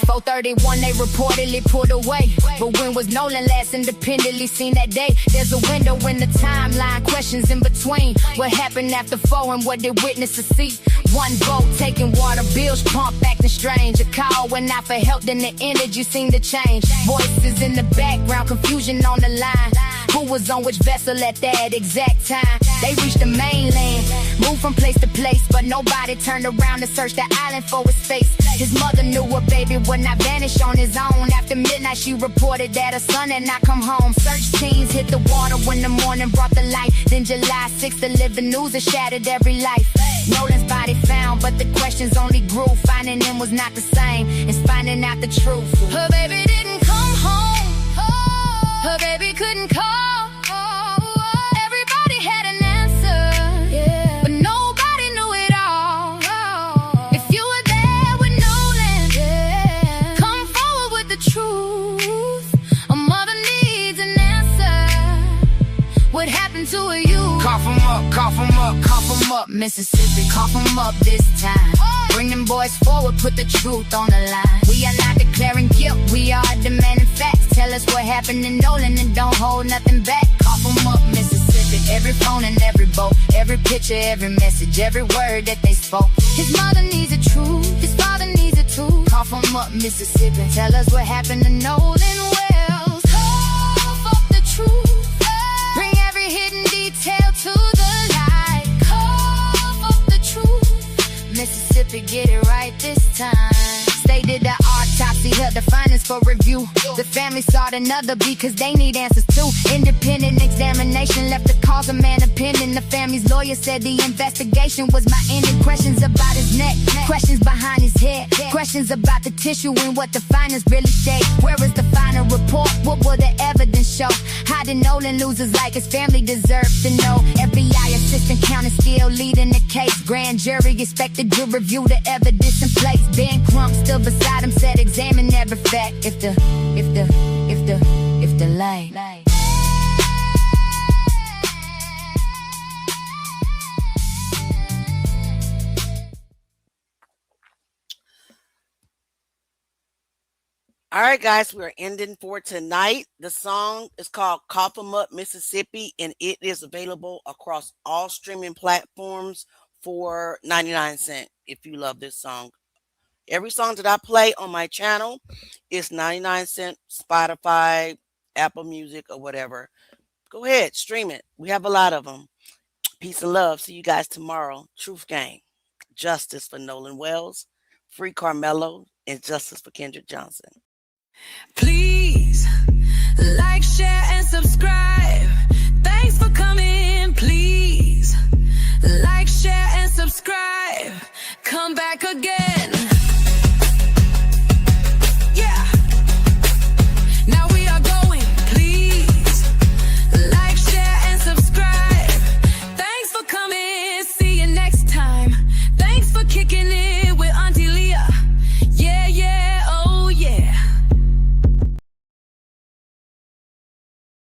4:31, they reportedly pulled away. But when was Nolan last independently seen that day? There's a window in the timeline, questions in between. What happened after 4 and what did witnesses see? One boat taking water, bills pumped, acting strange. A call went out for help, then the energy seemed to change. Voices in the background, confusion on the line. Who was on which vessel at that exact time? They reached the mainland, moved from place to place, but nobody turned around to search the island for his face. His mother knew her baby would not vanish on his own. After midnight, she reported that her son had not come home. Search teams hit the water when the morning brought the light. Then July 6th, the living news that shattered every life. Nolan's body found, but the questions only grew. Finding him was not the same as finding out the truth. Her baby didn't come home. Her baby couldn't call. Everybody had an answer, but nobody knew it all. If you were there with Nolan, come forward with the truth. A mother needs an answer. What happened to her youth? cough 'em up, cough 'em up, Cough 'em up, Mississippi. Cough 'em up this time. Bring them boys forward, put the truth on the line. We are not declaring guilt, we are demanding facts. Tell us what happened to Nolan and don't hold nothing back. Cough 'em up, Mississippi. Every phone and every boat, every picture, every message, every word that they spoke. His mother needs the truth, his father needs it too. Cough 'em up, Mississippi. Tell us what happened to Nolan Wells. Cough up the truth. Bring every hidden detail to the light. Cough up the truth. Mississippi, get it right this time. They did the autopsy, held the findings for review. The family sought another because they need answers too. Independent examination left the cause of man opinion. The family's lawyer said the investigation was my ending. Questions about his neck, questions behind his head, questions about the tissue and what the findings really say. Where is the final report? What will the evidence show? How Why did Nolan losers like his family deserve to know? FBI assistant counting still leading the case. Grand jury expected to review the evidence in place. Ben Crump still beside him said examine every fact. If the lay. All right, guys, we're ending for tonight. The song is called Cough 'em Up, Mississippi, and it is available across all streaming platforms for 99 cents if you love this song. Every song that I play on my channel is 99 cents, Spotify, Apple Music, or whatever. Go ahead, stream it. We have a lot of them. Peace and love. See you guys tomorrow. Truth Gang. Justice for Nolan Wells. Free Carmelo. And justice for Kendrick Johnson. Please.